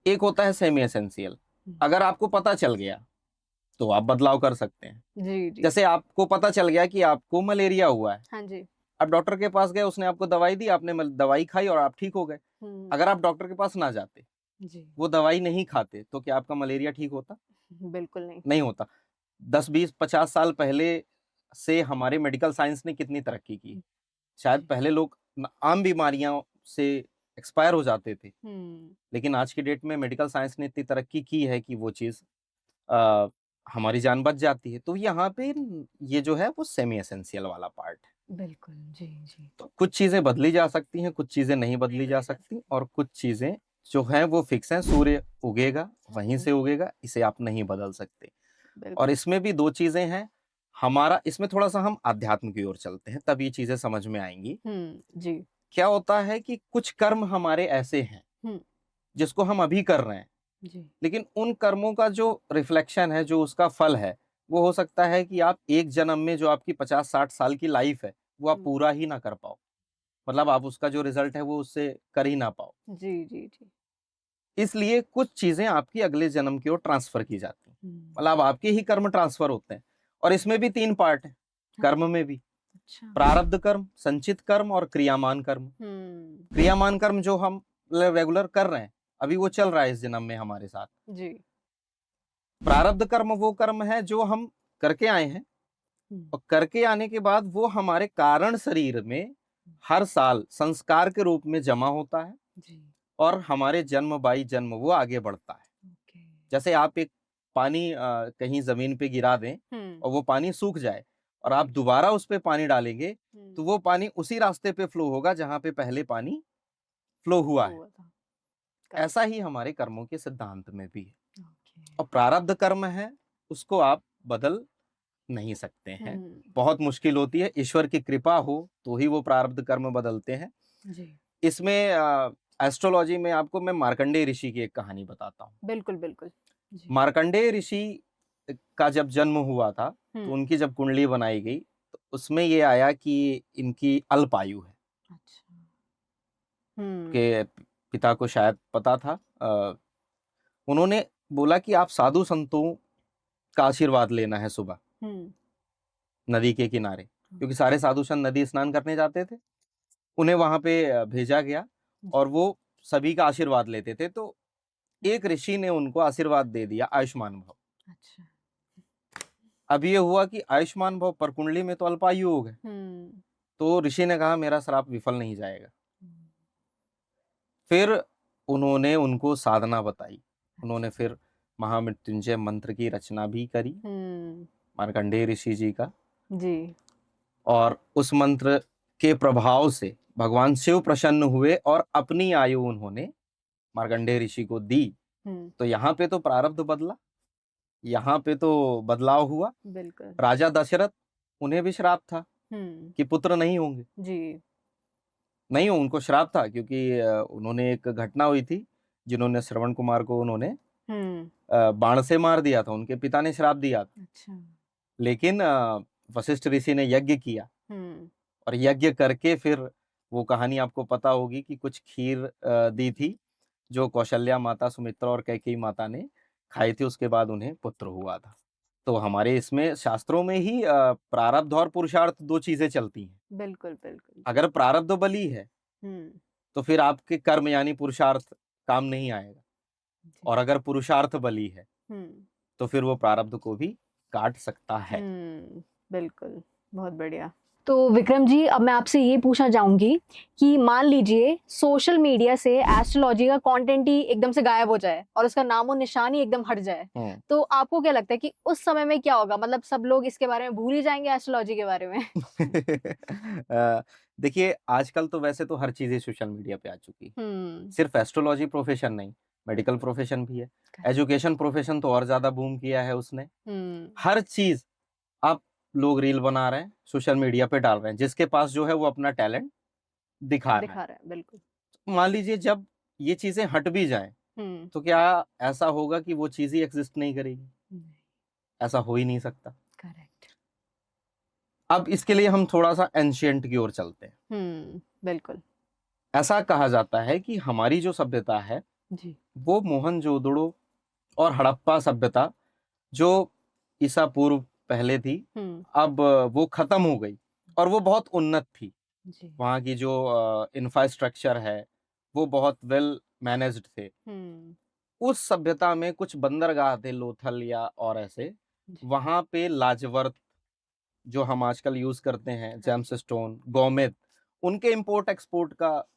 [SPEAKER 1] एक होता है सेमी एसेंशियल, अगर आपको पता चल गया तो आप बदलाव कर सकते हैं।
[SPEAKER 2] जी जी।
[SPEAKER 1] जैसे आपको पता चल गया कि आपको मलेरिया हुआ है,
[SPEAKER 2] हाँ जी।
[SPEAKER 1] आप डॉक्टर के पास गए, उसने आपको दवाई दी, आपने दवाई खाई और आप ठीक हो गए। अगर आप डॉक्टर के पास ना जाते,
[SPEAKER 2] जी,
[SPEAKER 1] वो दवाई नहीं खाते, तो क्या आपका मलेरिया ठीक होता?
[SPEAKER 2] बिल्कुल नहीं।
[SPEAKER 1] नहीं होता। 10, 20, 50 साल पहले से हमारे मेडिकल साइंस ने कितनी तरक्की की। शायद पहले लोग आम बीमारियों से एक्सपायर हो जाते थे, लेकिन आज की डेट में मेडिकल साइंस ने इतनी तरक्की की है कि वो चीज हमारी जान बच जाती है। तो यहाँ पे ये जो है वो सेमी एसेंशियल वाला पार्ट है।
[SPEAKER 2] बिल्कुल। जी जी।
[SPEAKER 1] तो कुछ चीजें बदली जा सकती हैं, कुछ चीजें नहीं बदली जा सकती, और कुछ चीजें जो हैं वो फिक्स हैं। सूर्य उगेगा, वहीं से उगेगा, इसे आप नहीं बदल सकते। और इसमें भी 2 चीजें हैं हमारा, इसमें थोड़ा सा हम आध्यात्म की ओर चलते हैं तब ये चीजें समझ में आएंगी।
[SPEAKER 2] जी।
[SPEAKER 1] क्या होता है कि कुछ कर्म हमारे ऐसे हैं जिसको हम अभी कर रहे हैं
[SPEAKER 2] जी।
[SPEAKER 1] लेकिन उन कर्मों का जो रिफ्लेक्शन है, जो उसका फल है, वो हो सकता है कि आप एक जन्म में जो आपकी 50-60 साल की लाइफ है वो आप पूरा ही ना कर पाओ। मतलब आप उसका जो रिजल्ट है वो उससे कर ही ना पाओ।
[SPEAKER 2] जी जी जी।
[SPEAKER 1] इसलिए कुछ चीजें आपकी अगले जन्म की ओर ट्रांसफर की जाती हैं। मतलब आपके ही कर्म ट्रांसफर होते हैं। और इसमें भी 3 पार्ट है, कर्म में भी।
[SPEAKER 2] अच्छा।
[SPEAKER 1] प्रारब्ध कर्म, संचित कर्म और क्रियामान कर्म। क्रियामान कर्म जो हम रेगुलर कर रहे हैं, अभी वो चल रहा है इस जन्म में हमारे साथ
[SPEAKER 2] जी।
[SPEAKER 1] प्रारब्ध कर्म वो कर्म है जो हम करके आए हैं, और करके आने के बाद वो हमारे कारण शरीर में हर साल संस्कार के रूप में जमा होता है
[SPEAKER 2] जी।
[SPEAKER 1] और हमारे जन्म बाई जन्म वो आगे बढ़ता है। जैसे आप एक पानी कहीं जमीन पे गिरा दें और वो पानी सूख जाए और आप दोबारा उस पे पानी डालेंगे तो वो पानी उसी रास्ते पे फ्लो होगा जहां पे पहले पानी फ्लो हुआ है। ऐसा ही हमारे कर्मों के सिद्धांत में भी है। और प्रारब्ध कर्म है उसको आप बदल नहीं सकते हैं, बहुत मुश्किल होती है। ईश्वर की कृपा हो तो ही वो प्रारब्ध कर्म बदलते हैं
[SPEAKER 2] जी।
[SPEAKER 1] इसमें एस्ट्रोलॉजी में आपको मैं मार्कंडेय ऋषि की एक कहानी बताता हूँ।
[SPEAKER 2] बिल्कुल बिल्कुल।
[SPEAKER 1] मार्कंडेय ऋषि का जब जन्म हुआ था तो उनकी जब कुंडली बनाई गई तो उसमें ये आया कि इनकी अल्प आयु है।
[SPEAKER 2] अच्छा।
[SPEAKER 1] के पिता को शायद पता था। उन्होंने बोला कि आप साधु संतों का आशीर्वाद लेना है सुबह नदी के किनारे, क्योंकि सारे साधु संत नदी स्नान करने जाते थे। उन्हें वहां पे भेजा गया और वो सभी का आशीर्वाद लेते थे। तो एक ऋषि ने उनको आशीर्वाद दे दिया आयुष्मान भव।
[SPEAKER 2] अच्छा।
[SPEAKER 1] अब ये हुआ कि आयुष्मान भव पर कुंडली में तो अल्पायु हो गए, तो ऋषि ने कहा मेरा श्राप विफल नहीं जाएगा। फिर उन्होंने उनको साधना बताई। उन्होंने फिर महामृत्युंजय मंत्र की रचना भी करी मार्कंडेय ऋषि जी का
[SPEAKER 2] जी।
[SPEAKER 1] और उस मंत्र के प्रभाव से भगवान शिव प्रसन्न हुए और अपनी आयु उन्होंने मार्कंडेय ऋषि को दी। तो यहाँ पे तो प्रारब्ध बदला, यहाँ पे तो बदलाव हुआ।
[SPEAKER 2] बिल्कुल।
[SPEAKER 1] राजा दशरथ उन्हें भी श्राप था कि पुत्र नहीं होंगे
[SPEAKER 2] जी।
[SPEAKER 1] नहीं, उनको श्राप था क्योंकि उन्होंने एक घटना हुई थी जिन्होंने श्रवण कुमार को उन्होंने बाण से मार दिया था। उनके पिता ने श्राप दिया था।
[SPEAKER 2] अच्छा।
[SPEAKER 1] लेकिन वशिष्ठ ऋषि ने यज्ञ किया और यज्ञ करके फिर वो कहानी आपको पता होगी कि कुछ खीर दी थी जो कौशल्या माता, सुमित्रा और कैकेयी माता ने खाई थी। उसके बाद उन्हें पुत्र हुआ था। तो हमारे इसमें शास्त्रों में ही प्रारब्ध और पुरुषार्थ दो चीजें चलती हैं।
[SPEAKER 2] बिल्कुल बिल्कुल।
[SPEAKER 1] अगर प्रारब्ध बली है तो फिर आपके कर्म यानी पुरुषार्थ काम नहीं आएगा, और अगर पुरुषार्थ बली है तो फिर वो प्रारब्ध को भी काट सकता है।
[SPEAKER 2] बिल्कुल, बहुत बढ़िया। तो विक्रम जी, अब मैं आपसे ये पूछना चाहूंगी कि मान लीजिए सोशल मीडिया से एस्ट्रोलॉजी का कंटेंट ही एकदम से गायब हो जाए और उसका नामो निशान ही एकदम हट जाए, तो आपको क्या लगता है कि उस समय में क्या होगा? मतलब सब लोग इसके बारे में भूल ही जाएंगे एस्ट्रोलॉजी के बारे में?
[SPEAKER 1] देखिए, आजकल तो वैसे तो हर चीजें सोशल मीडिया पे आ चुकी है। सिर्फ एस्ट्रोलॉजी प्रोफेशन नहीं, मेडिकल प्रोफेशन भी है, एजुकेशन प्रोफेशन तो और ज्यादा बूम किया है उसने। हर चीज आप लोग रील बना रहे हैं, सोशल मीडिया पे डाल रहे हैं, जिसके पास जो है वो अपना टैलेंट दिखा रहा है।
[SPEAKER 2] बिल्कुल।
[SPEAKER 1] मान लीजिए जब ये चीजें हट भी जाएं तो क्या ऐसा होगा कि वो चीज ही एग्जिस्ट नहीं करेगी? ऐसा हो ही नहीं सकता।
[SPEAKER 2] करेक्ट।
[SPEAKER 1] अब इसके लिए हम थोड़ा सा एंशिएंट की ओर चलते हैं।
[SPEAKER 2] बिल्कुल।
[SPEAKER 1] ऐसा कहा जाता है कि हमारी जो सभ्यता है
[SPEAKER 2] जी,
[SPEAKER 1] वो मोहनजोदड़ो और हड़प्पा सभ्यता जो ईसा पूर्व पहले थी, अब वो खत्म हो गई और वो बहुत उन्नत थी।
[SPEAKER 2] जी।
[SPEAKER 1] वहाँ की जो इंफ्रास्ट्रक्चर है वो बहुत वेल मैनेज्ड थे। उस सभ्यता में कुछ बंदरगाह थे, लोथल या और ऐसे, वहां पे लाजवर्त जो हम आजकल यूज करते हैं, जेम्स स्टोन, गोमेद, उनके इंपोर्ट एक्सपोर्ट का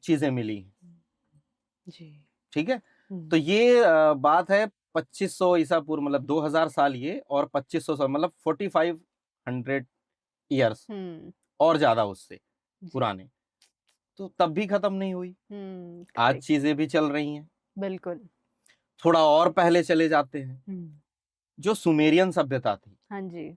[SPEAKER 1] चीजें मिली
[SPEAKER 2] जी।
[SPEAKER 1] ठीक है। तो ये बात है 2500 ईसा पूर्व, मतलब 2000 साल ये, और 2500 साल मतलब 4500 ईयर्स और ज्यादा उससे पुराने। तो तब भी खत्म नहीं हुई। आज चीजें भी चल रही हैं।
[SPEAKER 2] बिल्कुल।
[SPEAKER 1] थोड़ा और पहले चले जाते हैं, जो सुमेरियन सभ्यता थी।
[SPEAKER 2] हाँ जी।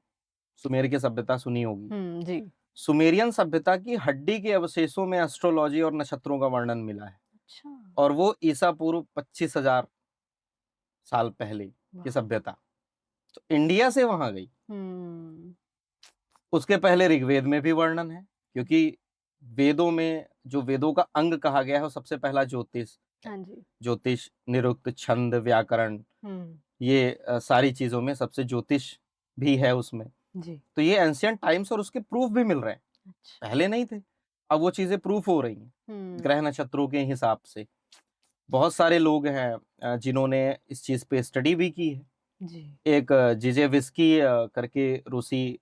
[SPEAKER 1] सुमेर की सभ्यता सुनी होगी।
[SPEAKER 2] जी।
[SPEAKER 1] सुमेरियन सभ्यता की हड्डी के अवशेषों में एस्ट्रोलॉजी और नक्षत्रों का वर्णन मिला है।
[SPEAKER 2] अच्छा।
[SPEAKER 1] और वो ईसा पूर्व 25,000 साल पहले की सभ्यता तो इंडिया से वहां गई। उसके पहले ऋग्वेद में भी वर्णन है, क्योंकि वेदों में जो वेदों का अंग कहा गया है वो सबसे पहला ज्योतिष।
[SPEAKER 2] हाँ जी।
[SPEAKER 1] ज्योतिष, निरुक्त, छंद, व्याकरण, ये सारी चीजों में सबसे ज्योतिष भी है उसमें।
[SPEAKER 2] जी।
[SPEAKER 1] तो ये एंशिएंट टाइम्स और उसके प्रूफ भी मिल रहे हैं।
[SPEAKER 2] अच्छा।
[SPEAKER 1] पहले नहीं थे, अब वो चीजें प्रूफ हो रही हैं ग्रह नक्षत्रों के हिसाब से। बहुत सारे लोग हैं जिन्होंने इस चीज पे स्टडी भी की है।
[SPEAKER 2] जी।
[SPEAKER 1] एक जिजेविस्की करके रूसी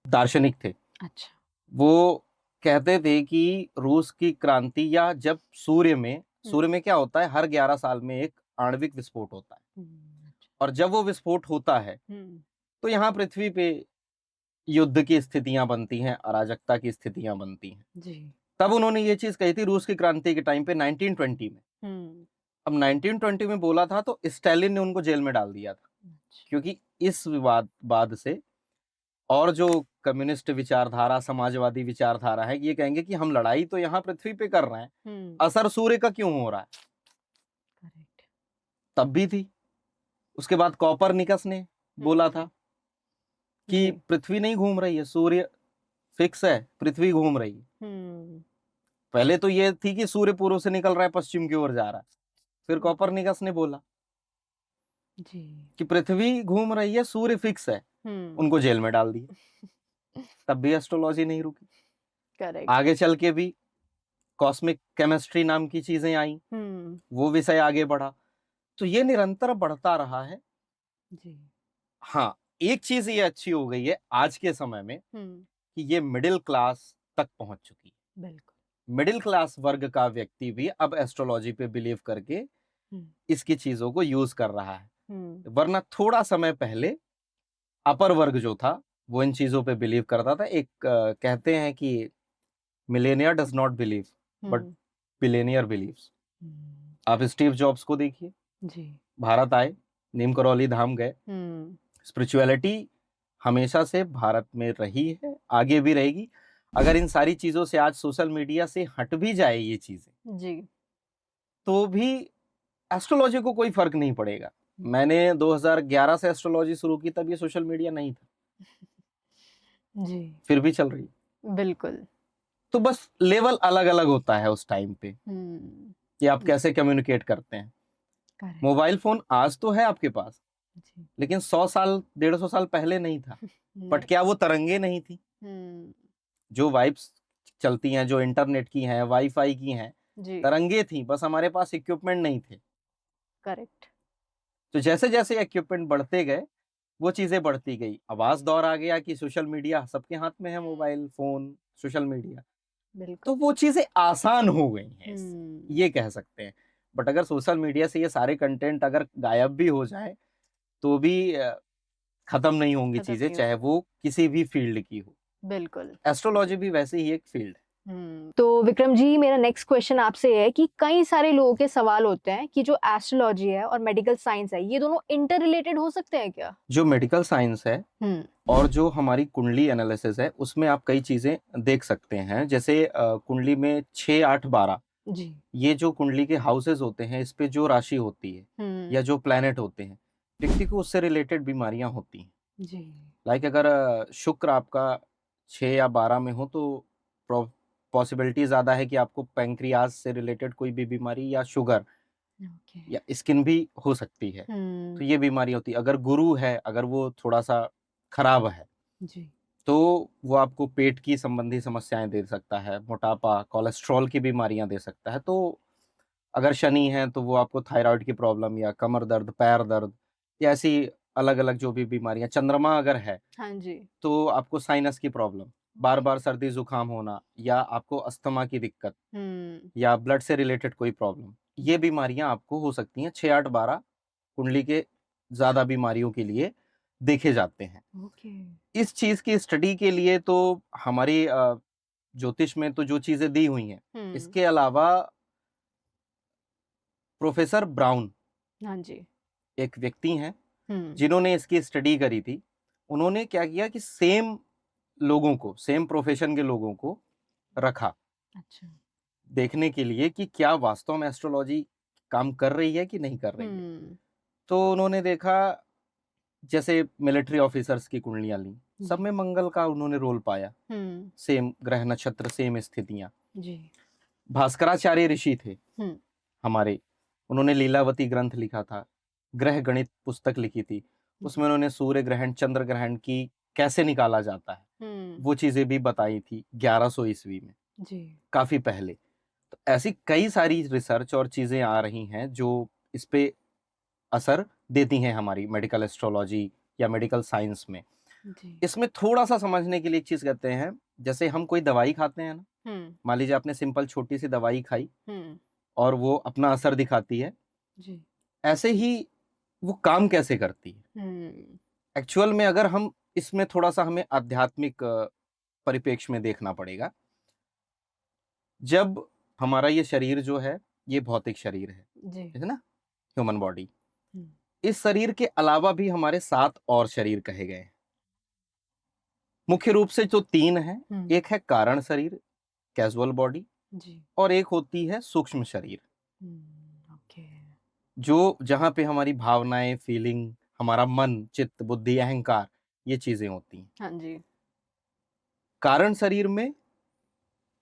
[SPEAKER 1] दार्शनिक थे।
[SPEAKER 2] अच्छा।
[SPEAKER 1] वो कहते थे कि रूस की क्रांति, या जब सूर्य में क्या होता है, हर 11 साल में एक आणविक विस्फोट होता है,
[SPEAKER 2] अच्छा।
[SPEAKER 1] और जब वो विस्फोट होता है तो यहाँ पृथ्वी पे युद्ध की स्थितियां बनती हैं, अराजकता की स्थितियां बनती हैं।
[SPEAKER 2] जी।
[SPEAKER 1] तब उन्होंने ये चीज कही थी रूस की क्रांति के टाइम पे 1920 में। अब 1920 में बोला था तो स्टालिन ने उनको जेल में डाल दिया था,
[SPEAKER 2] अच्छा।
[SPEAKER 1] क्योंकि इस विवाद बाद से और जो कम्युनिस्ट विचारधारा, समाजवादी विचारधारा है, ये कहेंगे कि हम लड़ाई तो यहाँ पृथ्वी पे कर रहे हैं, असर सूर्य का क्यों हो रहा है।
[SPEAKER 2] करेक्ट।
[SPEAKER 1] तब भी थी। उसके बाद कॉपरनिकस ने बोला था कि
[SPEAKER 2] जी।
[SPEAKER 1] पृथ्वी नहीं घूम रही है, सूर्य फिक्स है, पृथ्वी घूम रही है। पहले तो ये थी कि सूर्य पूर्व से निकल रहा है, पश्चिम की ओर जा रहा है। फिर कॉपरनिकस ने बोला
[SPEAKER 2] जी।
[SPEAKER 1] कि पृथ्वी घूम रही है, सूर्य फिक्स है। उनको जेल में डाल दिया। तब भी एस्ट्रोलॉजी नहीं रुकी।
[SPEAKER 2] करेक्ट।
[SPEAKER 1] आगे चल के भी कॉस्मिक केमिस्ट्री नाम की चीजें आई, वो विषय आगे बढ़ा, तो ये निरंतर बढ़ता रहा है।
[SPEAKER 2] जी।
[SPEAKER 1] हाँ, एक चीज ये अच्छी हो गई है आज के समय में कि ये मिडिल क्लास तक पहुंच चुकी है।
[SPEAKER 2] बिल्कुल।
[SPEAKER 1] मिडिल क्लास वर्ग का व्यक्ति भी अब एस्ट्रोलॉजी पे बिलीव करके इसकी चीजों को यूज कर रहा है। वरना थोड़ा समय पहले अपर वर्ग जो था वो इन चीजों पे बिलीव करता था। एक कहते हैं कि millionaire does not believe but billionaire believes. आप स्टीव जॉब्स को देखिए,
[SPEAKER 2] जी।
[SPEAKER 1] भारत आए, नीम करौली धाम गए। स्पिरिचुअलिटी हमेशा से भारत में रही है, आगे भी रहेगी। अगर इन सारी चीजों से आज सोशल मीडिया से हट भी जाए ये चीजें,
[SPEAKER 2] जी।
[SPEAKER 1] तो भी एस्ट्रोलॉजी को कोई फर्क नहीं पड़ेगा। मैंने 2011 से एस्ट्रोलॉजी शुरू की, तब ये सोशल मीडिया नहीं था,
[SPEAKER 2] जी।
[SPEAKER 1] फिर भी चल रही है।
[SPEAKER 2] बिल्कुल।
[SPEAKER 1] तो बस लेवल अलग अलग होता है उस टाइम पे कि आप कैसे कम्युनिकेट करते हैं।
[SPEAKER 2] करेक्ट।
[SPEAKER 1] मोबाइल फोन आज तो है आपके पास,
[SPEAKER 2] जी।
[SPEAKER 1] लेकिन 100 साल 150 साल पहले नहीं था। बट क्या वो तरंगे नहीं थी? जो वाइब्स चलती हैं, जो इंटरनेट की हैं, वाईफाई की हैं,
[SPEAKER 2] जी।
[SPEAKER 1] तरंगे थी, बस हमारे पास इक्विपमेंट नहीं थे।
[SPEAKER 2] करेक्ट।
[SPEAKER 1] तो जैसे जैसे इक्विपमेंट बढ़ते गए वो चीजें बढ़ती गई। अब आज दौर आ गया कि सोशल मीडिया सबके हाथ में है, मोबाइल फोन, सोशल मीडिया,
[SPEAKER 2] बिल्कुल।
[SPEAKER 1] तो वो चीजें आसान हो गई हैं, ये कह सकते हैं। बट अगर सोशल मीडिया से ये सारे कंटेंट अगर गायब भी हो जाए तो भी खत्म नहीं होंगी
[SPEAKER 2] खत्म
[SPEAKER 1] चीजें,
[SPEAKER 2] नहीं
[SPEAKER 1] चाहे वो किसी भी फील्ड की हो।
[SPEAKER 2] बिल्कुल।
[SPEAKER 1] एस्ट्रोलॉजी भी वैसे ही एक फील्ड है।
[SPEAKER 2] तो विक्रम जी, मेरा नेक्स्ट क्वेश्चन आपसे है कि कई सारे लोगों के सवाल होते हैं कि जो एस्ट्रोलॉजी है और मेडिकल साइंस है, ये दोनों इंटर रिलेटेड हो सकते हैं क्या?
[SPEAKER 1] जो मेडिकल साइंस है और जो हमारी कुंडली एनालिसिस है, उसमें आप कई चीजें देख सकते हैं। जैसे कुंडली में 6, 8, 12
[SPEAKER 2] जी।
[SPEAKER 1] ये जो कुंडली के हाउसेस होते हैं, इस पे जो राशि होती है या जो प्लैनेट होते हैं, व्यक्ति को उससे रिलेटेड बीमारियां होती हैं।
[SPEAKER 2] जी।
[SPEAKER 1] लाइक अगर शुक्र आपका 6 या 12 में हो तो पॉसिबिलिटी ज्यादा है कि आपको पैंक्रियाज से रिलेटेड कोई भी बीमारी, या शुगर, या स्किन भी हो सकती है। तो ये बीमारी होती है। अगर गुरु है, अगर वो थोड़ा सा खराब है
[SPEAKER 2] जी।
[SPEAKER 1] तो वो आपको पेट की संबंधी समस्याएं दे सकता है, मोटापा, कोलेस्ट्रॉल की बीमारियां दे सकता है। तो अगर शनि है तो वो आपको थायराइड की प्रॉब्लम या कमर दर्द, पैर दर्द, या ऐसी अलग अलग जो भी बीमारियां। चंद्रमा अगर है
[SPEAKER 2] हाँ जी।
[SPEAKER 1] तो आपको साइनस की प्रॉब्लम, बार बार सर्दी जुकाम होना, या आपको अस्थमा की दिक्कत, या ब्लड से रिलेटेड कोई प्रॉब्लम, ये बीमारियां आपको हो सकती हैं। 6, 8, 12 कुंडली के ज्यादा बीमारियों के लिए देखे जाते हैं। इस चीज की स्टडी के लिए तो हमारी ज्योतिष में तो जो चीजें दी हुई हैं, इसके अलावा प्रोफेसर ब्राउन,
[SPEAKER 2] हाँ जी,
[SPEAKER 1] एक व्यक्ति हैं जिन्होंने इसकी स्टडी करी थी। उन्होंने क्या किया कि सेम लोगों को, सेम प्रोफेशन के लोगों को रखा,
[SPEAKER 2] अच्छा,
[SPEAKER 1] देखने के लिए कि क्या वास्तव में एस्ट्रोलॉजी काम कर रही है कि नहीं कर रही है। तो उन्होंने देखा, जैसे मिलिट्री ऑफिसर्स की कुंडलियां ली, सब में मंगल का उन्होंने रोल पाया, सेम ग्रह नक्षत्र, सेम स्थितियां।
[SPEAKER 2] जी।
[SPEAKER 1] भास्कराचार्य ऋषि थे हमारे, उन्होंने लीलावती ग्रंथ लिखा था, ग्रह गणित पुस्तक लिखी थी। उसमें उन्होंने सूर्य ग्रहण, चंद्र ग्रहण की कैसे निकाला जाता है, वो चीजें भी बताई थी 1100 ईस्वी में,
[SPEAKER 2] जी।
[SPEAKER 1] काफी पहले। तो ऐसी कई सारी रिसर्च और चीजें आ रही हैं जो इस पे असर देती हैं हमारी मेडिकल एस्ट्रोलॉजी या मेडिकल साइंस में।
[SPEAKER 2] जी।
[SPEAKER 1] इसमें थोड़ा सा समझने के लिए एक चीज कहते हैं, जैसे हम कोई दवाई खाते हैं ना, मान लीजिए आपने सिंपल छोटी सी दवाई खाई और वो अपना असर दिखाती है,
[SPEAKER 2] जी।
[SPEAKER 1] ऐसे ही वो काम कैसे करती है एक्चुअल में, अगर हम इसमें थोड़ा सा हमें आध्यात्मिक परिप्रेक्ष्य में देखना पड़ेगा। जब हमारा ये शरीर जो है ये भौतिक शरीर
[SPEAKER 2] जी।
[SPEAKER 1] है ना, ह्यूमन बॉडी,
[SPEAKER 2] हम्म,
[SPEAKER 1] इस शरीर के अलावा भी हमारे 7 और शरीर कहे गए हैं। मुख्य रूप से जो 3 हैं, एक है कारण शरीर, कैजुअल बॉडी,
[SPEAKER 2] जी।
[SPEAKER 1] और एक होती है सूक्ष्म शरीर,
[SPEAKER 2] ओके।
[SPEAKER 1] जो जहां पे हमारी भावनाएं, फीलिंग, हमारा मन, चित्त, बुद्धि, अहंकार, ये चीजें होती हैं।
[SPEAKER 2] हाँ जी।
[SPEAKER 1] कारण शरीर में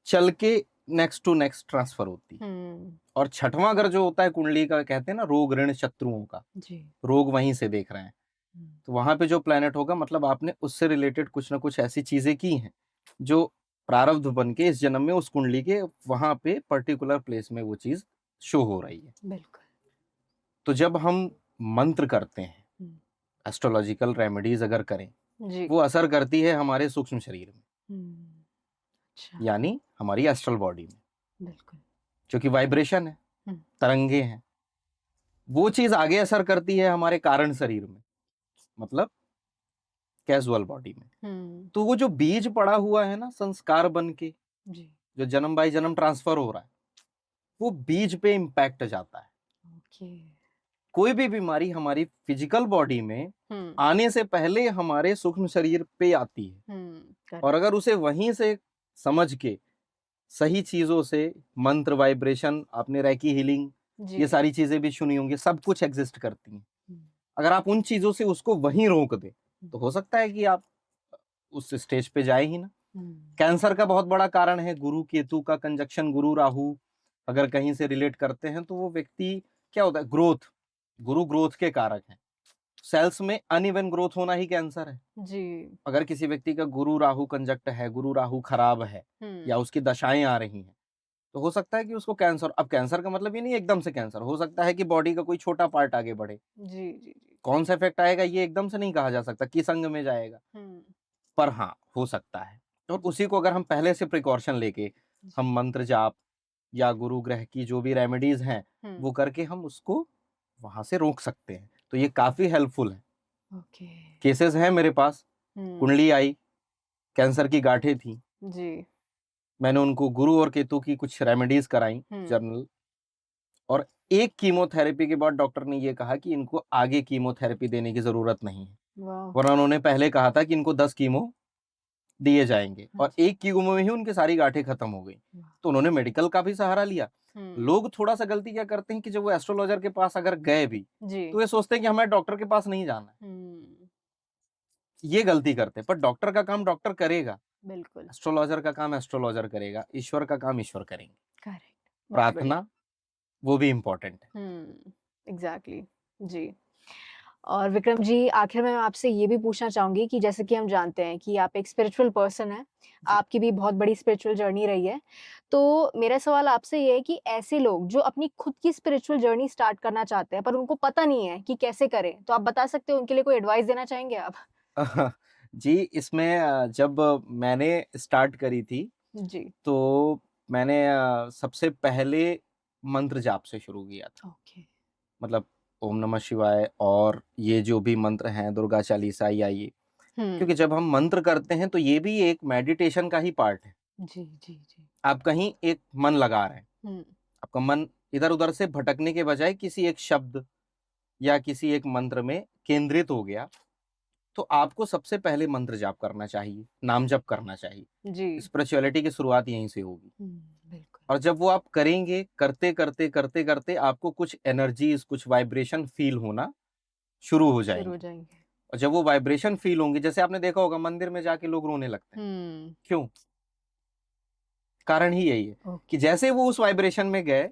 [SPEAKER 1] चल के नेक्स्ट टू नेक्स्ट ट्रांसफर होती है। और छठवां घर जो होता है कुंडली का, कहते हैं ना रोग ऋण शत्रुओं का,
[SPEAKER 2] जी।
[SPEAKER 1] रोग वहीं से देख रहे हैं, तो वहां पे जो प्लेनेट होगा, मतलब आपने उससे रिलेटेड कुछ ना कुछ ऐसी चीजें की हैं जो प्रारब्ध बन के इस जन्म में उस कुंडली के वहां पे पर्टिकुलर प्लेस में वो चीज शो हो रही है।
[SPEAKER 2] बिल्कुल।
[SPEAKER 1] तो जब हम मंत्र करते हैं, एस्ट्रोलॉजिकल रेमेडीज अगर करें,
[SPEAKER 2] जी।
[SPEAKER 1] वो असर करती है हमारे सूक्ष्म शरीर में,
[SPEAKER 2] अच्छा।
[SPEAKER 1] यानी हमारी एस्ट्रल बॉडी में,
[SPEAKER 2] बिल्कुल।
[SPEAKER 1] जो कि वाइब्रेशन है, तरंगे हैं। वो चीज आगे असर करती है हमारे कारण शरीर में, मतलब कैजुअल बॉडी में। तो वो जो बीज पड़ा हुआ है ना संस्कार बन के,
[SPEAKER 2] जी।
[SPEAKER 1] जो जन्म बाय जन्म ट्रांसफर हो रहा है, वो बीज पे इम्पैक्ट जाता है।
[SPEAKER 2] ओके।
[SPEAKER 1] कोई भी बीमारी हमारी फिजिकल बॉडी में आने से पहले हमारे सूक्ष्म शरीर पे आती है, और अगर उसे वहीं से समझ के सही चीजों से, मंत्र, वाइब्रेशन, आपने रेकी हीलिंग, ये सारी चीजें भी सुनी होंगी, सब कुछ एग्जिस्ट करती हैं। अगर आप उन चीजों से उसको वहीं रोक दे, तो हो सकता है कि आप उस स्टेज पे जाए ही ना। कैंसर का बहुत बड़ा कारण है गुरु केतु का कंजक्शन, गुरु राहु अगर कहीं से रिलेट करते हैं, तो वो व्यक्ति क्या होता है, ग्रोथ, गुरु ग्रोथ के कारक हैं। सेल्स में अनइवन ग्रोथ होना ही कैंसर है
[SPEAKER 2] जी।
[SPEAKER 1] अगर किसी व्यक्ति का गुरु राहु कंजक्ट है, गुरु राहु खराब है, या उसकी दशाएं आ रही हैं, तो हो सकता है कि उसको कैंसर। अब कैंसर का मतलब ये नहीं एकदम से कैंसर, हो सकता है कि बॉडी का कोई छोटा पार्ट आगे बढ़े।
[SPEAKER 2] जी। जी।
[SPEAKER 1] कौन सा इफेक्ट आएगा ये एकदम से नहीं कहा जा सकता, किस अंग में जाएगा, पर हाँ हो सकता है। और उसी को अगर हम पहले से प्रिकॉशन लेके, हम मंत्र जाप या गुरु ग्रह की जो भी रेमेडीज हैं वो करके हम उसको वहां से रोक सकते हैं, तो ये काफी हेल्पफुल है।
[SPEAKER 2] ओके।
[SPEAKER 1] केसेस हैं मेरे पास, कुंडली आई, कैंसर की गांठें थी
[SPEAKER 2] जी।
[SPEAKER 1] मैंने उनको गुरु और केतु की कुछ रेमेडीज कराई जर्नल, और एक कीमोथेरेपी के बाद डॉक्टर ने ये कहा कि इनको आगे कीमोथेरेपी देने की जरूरत नहीं है, वरना उन्होंने पहले कहा था कि इनको 10 कीमो दिए जाएंगे, और एक कीमो में ही उनकी सारी गांठें खत्म हो गई। तो उन्होंने मेडिकल का भी सहारा लिया। लोग थोड़ा सा गलती क्या करते हैं कि जब वो एस्ट्रोलॉजर के पास अगर गए भी, तो वे सोचते हैं कि हमें डॉक्टर के पास नहीं जाना है, ये गलती करते हैं। पर डॉक्टर का काम डॉक्टर करेगा,
[SPEAKER 2] बिल्कुल,
[SPEAKER 1] एस्ट्रोलॉजर का काम एस्ट्रोलॉजर करेगा, ईश्वर का काम ईश्वर करेंगे।
[SPEAKER 2] करेक्ट।
[SPEAKER 1] प्रार्थना वो भी इम्पोर्टेंट है।
[SPEAKER 2] एग्जैक्टली। जी। और विक्रम जी, आखिर में मैं आपसे ये भी पूछना चाहूंगी कि जैसे कि हम जानते हैं कि आप एक स्पिरिचुअल पर्सन हैं, आपकी भी बहुत बड़ी स्पिरिचुअल जर्नी रही है, तो मेरा सवाल आपसे ये है कि ऐसे लोग जो अपनी खुद की स्पिरिचुअल जर्नी स्टार्ट करना चाहते हैं पर उनको पता नहीं है कि कैसे करें, तो आप बता सकते हो उनके लिए कोई एडवाइस देना चाहेंगे आप?
[SPEAKER 1] जी, इसमें जब मैंने स्टार्ट करी थी
[SPEAKER 2] जी।
[SPEAKER 1] तो मैंने सबसे पहले मंत्र जाप से शुरू किया था।
[SPEAKER 2] ओके।
[SPEAKER 1] मतलब ओम नमः शिवाय और ये जो भी मंत्र हैं, दुर्गा चालीसा या ये, क्योंकि जब हम मंत्र करते हैं तो ये भी एक मेडिटेशन का ही पार्ट है।
[SPEAKER 2] जी जी जी।
[SPEAKER 1] आप कहीं एक मन लगा रहे हैं, आपका मन इधर उधर से भटकने के बजाय किसी एक शब्द या किसी एक मंत्र में केंद्रित हो गया, तो आपको सबसे पहले मंत्र जाप करना चाहिए, नाम जप करना चाहिए।
[SPEAKER 2] जी।
[SPEAKER 1] स्पिरिचुअलिटी की शुरुआत यहीं से होगी।
[SPEAKER 2] बिल्कुल।
[SPEAKER 1] और जब वो आप करेंगे, करते करते करते करते आपको कुछ एनर्जीज, कुछ वाइब्रेशन फील होना शुरू हो जाएंगे। और जब वो वाइब्रेशन फील होंगे, जैसे आपने देखा होगा मंदिर में जाके लोग रोने लगते हैं, क्यों? कारण ही यही है कि जैसे वो उस वाइब्रेशन में गए,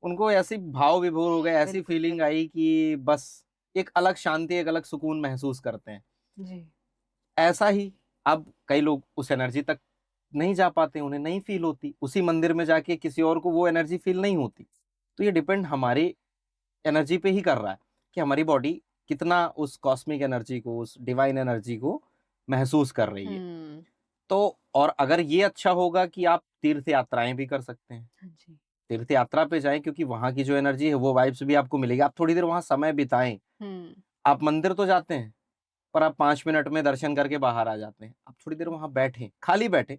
[SPEAKER 1] उनको ऐसी भाव विभोर हो गए, ऐसी फीलिंग आई कि बस एक अलग शांति, एक अलग सुकून महसूस करते हैं।
[SPEAKER 2] जी।
[SPEAKER 1] ऐसा ही अब कई लोग उस एनर्जी तक नहीं जा पाते, उन्हें नहीं फील होती, उसी मंदिर में जाके किसी और को वो एनर्जी फील नहीं होती। तो ये डिपेंड हमारी एनर्जी पे ही कर रहा है कि हमारी बॉडी कितना उस कॉस्मिक एनर्जी को, उस डिवाइन एनर्जी को महसूस कर रही है। तो और अगर ये अच्छा होगा कि आप तीर्थ यात्राएं भी कर सकते हैं, तीर्थ यात्रा पे जाएं, क्योंकि वहां की जो एनर्जी है वो वाइब्स भी आपको मिलेगी। आप थोड़ी देर वहां समय बिताएं। आप मंदिर तो जाते हैं पर आप 5 मिनट में दर्शन करके बाहर आ जाते हैं। आप थोड़ी देर वहां बैठे, खाली बैठे,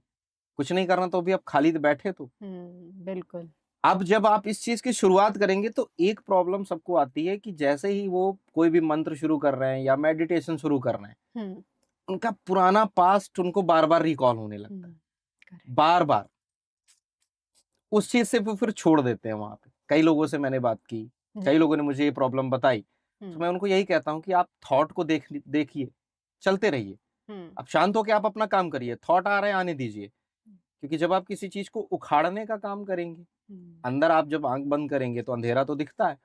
[SPEAKER 1] कुछ नहीं करना तो भी आप खाली बैठे तो
[SPEAKER 2] बिल्कुल।
[SPEAKER 1] अब जब आप इस चीज की शुरुआत करेंगे तो एक प्रॉब्लम सबको आती है कि जैसे ही वो कोई भी मंत्र शुरू कर रहे हैं या मेडिटेशन शुरू कर रहे हैं, उनका पुराना पास्ट उनको बार बार रिकॉल होने लगता है, बार बार उस चीज से वो फिर छोड़ देते हैं। वहां पे कई लोगों से मैंने बात की, कई लोगों ने मुझे ये प्रॉब्लम बताई, तो मैं उनको यही कहता हूँ कि आप थॉट को देखिए, चलते रहिए, आप शांत होकर आप अपना काम करिए, थॉट आ रहे हैं आने दीजिए। क्योंकि जब आप किसी चीज को उखाड़ने का काम करेंगे, अंदर आप जब आंख बंद करेंगे तो अंधेरा तो दिखता है,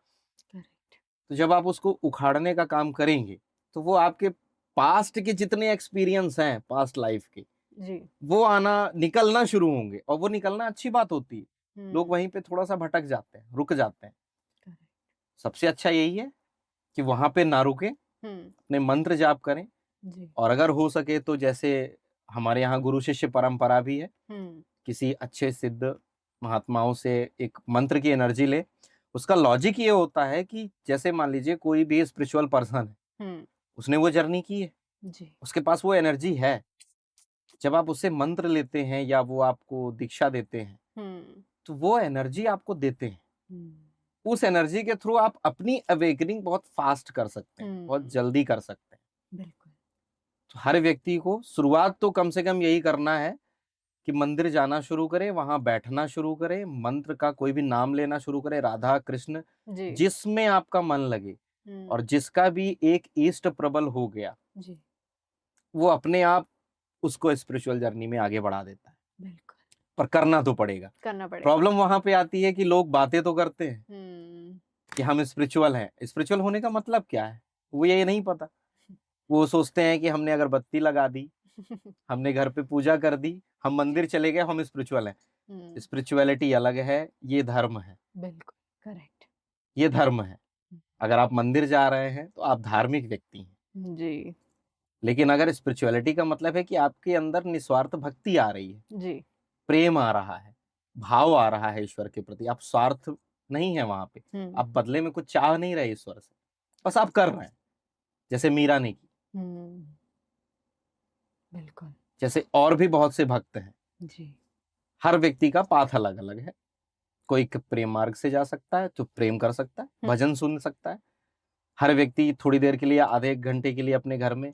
[SPEAKER 1] तो जब आप उसको उखाड़ने का काम करेंगे तो वो आपके पास्ट के जितने एक्सपीरियंस हैं, पास्ट लाइफ के, वो निकलना शुरू होंगे। और वो निकलना अच्छी बात होती है। लोग वहीं पे थोड़ा सा भटक जाते हैं, रुक जाते हैं। सबसे अच्छा यही है कि वहां पे ना रुके, अपने मंत्र जाप करें। और अगर हो सके तो जैसे हमारे यहाँ गुरु शिष्य परंपरा भी है, किसी अच्छे सिद्ध महात्माओं से एक मंत्र की एनर्जी ले। उसका लॉजिक ये होता है कि जैसे मान लीजिए कोई भी स्पिरिचुअल पर्सन है, उसने वो जर्नी की है, उसके पास वो एनर्जी है। जब आप उससे मंत्र लेते हैं या वो आपको दीक्षा देते हैं, तो वो एनर्जी आपको देते हैं। उस एनर्जी के थ्रू आप अपनी अवेकनिंग बहुत फास्ट कर सकते हैं, बहुत जल्दी कर सकते हैं।
[SPEAKER 2] बिल्कुल।
[SPEAKER 1] तो हर व्यक्ति को शुरुआत तो कम से कम यही करना है कि मंदिर जाना शुरू करे, वहां बैठना शुरू करे, मंत्र का कोई भी नाम लेना शुरू करे, राधा कृष्ण जिसमें आपका मन लगे। और जिसका भी एक इष्ट प्रबल हो गया, वो अपने आप उसको स्पिरिचुअल जर्नी में आगे बढ़ा देता है।
[SPEAKER 2] बिल्कुल।
[SPEAKER 1] पर करना तो पड़ेगा। प्रॉब्लम वहां पे आती है कि लोग बातें तो करते हैं कि हम स्पिरिचुअल हैं। स्पिरिचुअल होने का मतलब क्या है वो ये नहीं पता। वो सोचते हैं कि हमने अगरबत्ती लगा दी, हमने घर पे पूजा कर दी, हम मंदिर चले गए, हम स्पिरिचुअल हैं। स्पिरिचुअलिटी अलग है, ये धर्म है।
[SPEAKER 2] बिल्कुल करेक्ट,
[SPEAKER 1] ये धर्म है। अगर आप मंदिर जा रहे हैं तो आप धार्मिक व्यक्ति हैं
[SPEAKER 2] जी।
[SPEAKER 1] लेकिन अगर स्पिरिचुअलिटी का मतलब है कि आपके अंदर निस्वार्थ भक्ति आ रही है
[SPEAKER 2] जी,
[SPEAKER 1] प्रेम आ रहा है, भाव आ रहा है ईश्वर के प्रति, आप स्वार्थ नहीं है वहां पे, आप बदले में कुछ चाह नहीं रहे ईश्वर से, बस आप कर रहे हैं जैसे मीरा ने की।
[SPEAKER 2] बिल्कुल।
[SPEAKER 1] जैसे और भी बहुत से भक्त हैं
[SPEAKER 2] जी।
[SPEAKER 1] हर व्यक्ति का पाथ अलग अलग है। कोई प्रेम मार्ग से जा सकता है तो प्रेम कर सकता है, भजन सुन सकता है। हर व्यक्ति थोड़ी देर के लिए, आधे एक घंटे के लिए अपने घर में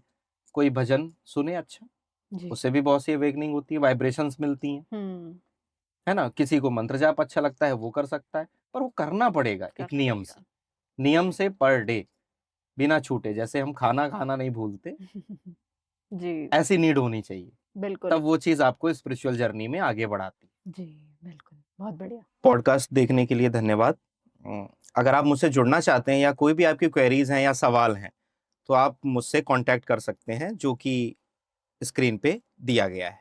[SPEAKER 1] कोई भजन सुने, अच्छा, उससे भी बहुत सी अवेकनिंग होती है, वाइब्रेशंस मिलती हैं, है ना। किसी को मंत्र जाप अच्छा लगता है वो कर सकता है, पर वो करना पड़ेगा एक नियम से पर डे, बिना छूटे। जैसे हम खाना खाना नहीं भूलते,
[SPEAKER 2] जी,
[SPEAKER 1] ऐसी नीड होनी चाहिए।
[SPEAKER 2] बिल्कुल।
[SPEAKER 1] तब वो चीज आपको स्पिरिचुअल जर्नी में आगे बढ़ाती।
[SPEAKER 2] जी बिल्कुल, बहुत बढ़िया।
[SPEAKER 1] पॉडकास्ट देखने के लिए धन्यवाद। अगर आप मुझसे जुड़ना चाहते हैं या कोई भी आपकी क्वेरीज हैं या सवाल हैं तो आप मुझसे कांटेक्ट कर सकते हैं, जो कि स्क्रीन पे दिया गया है।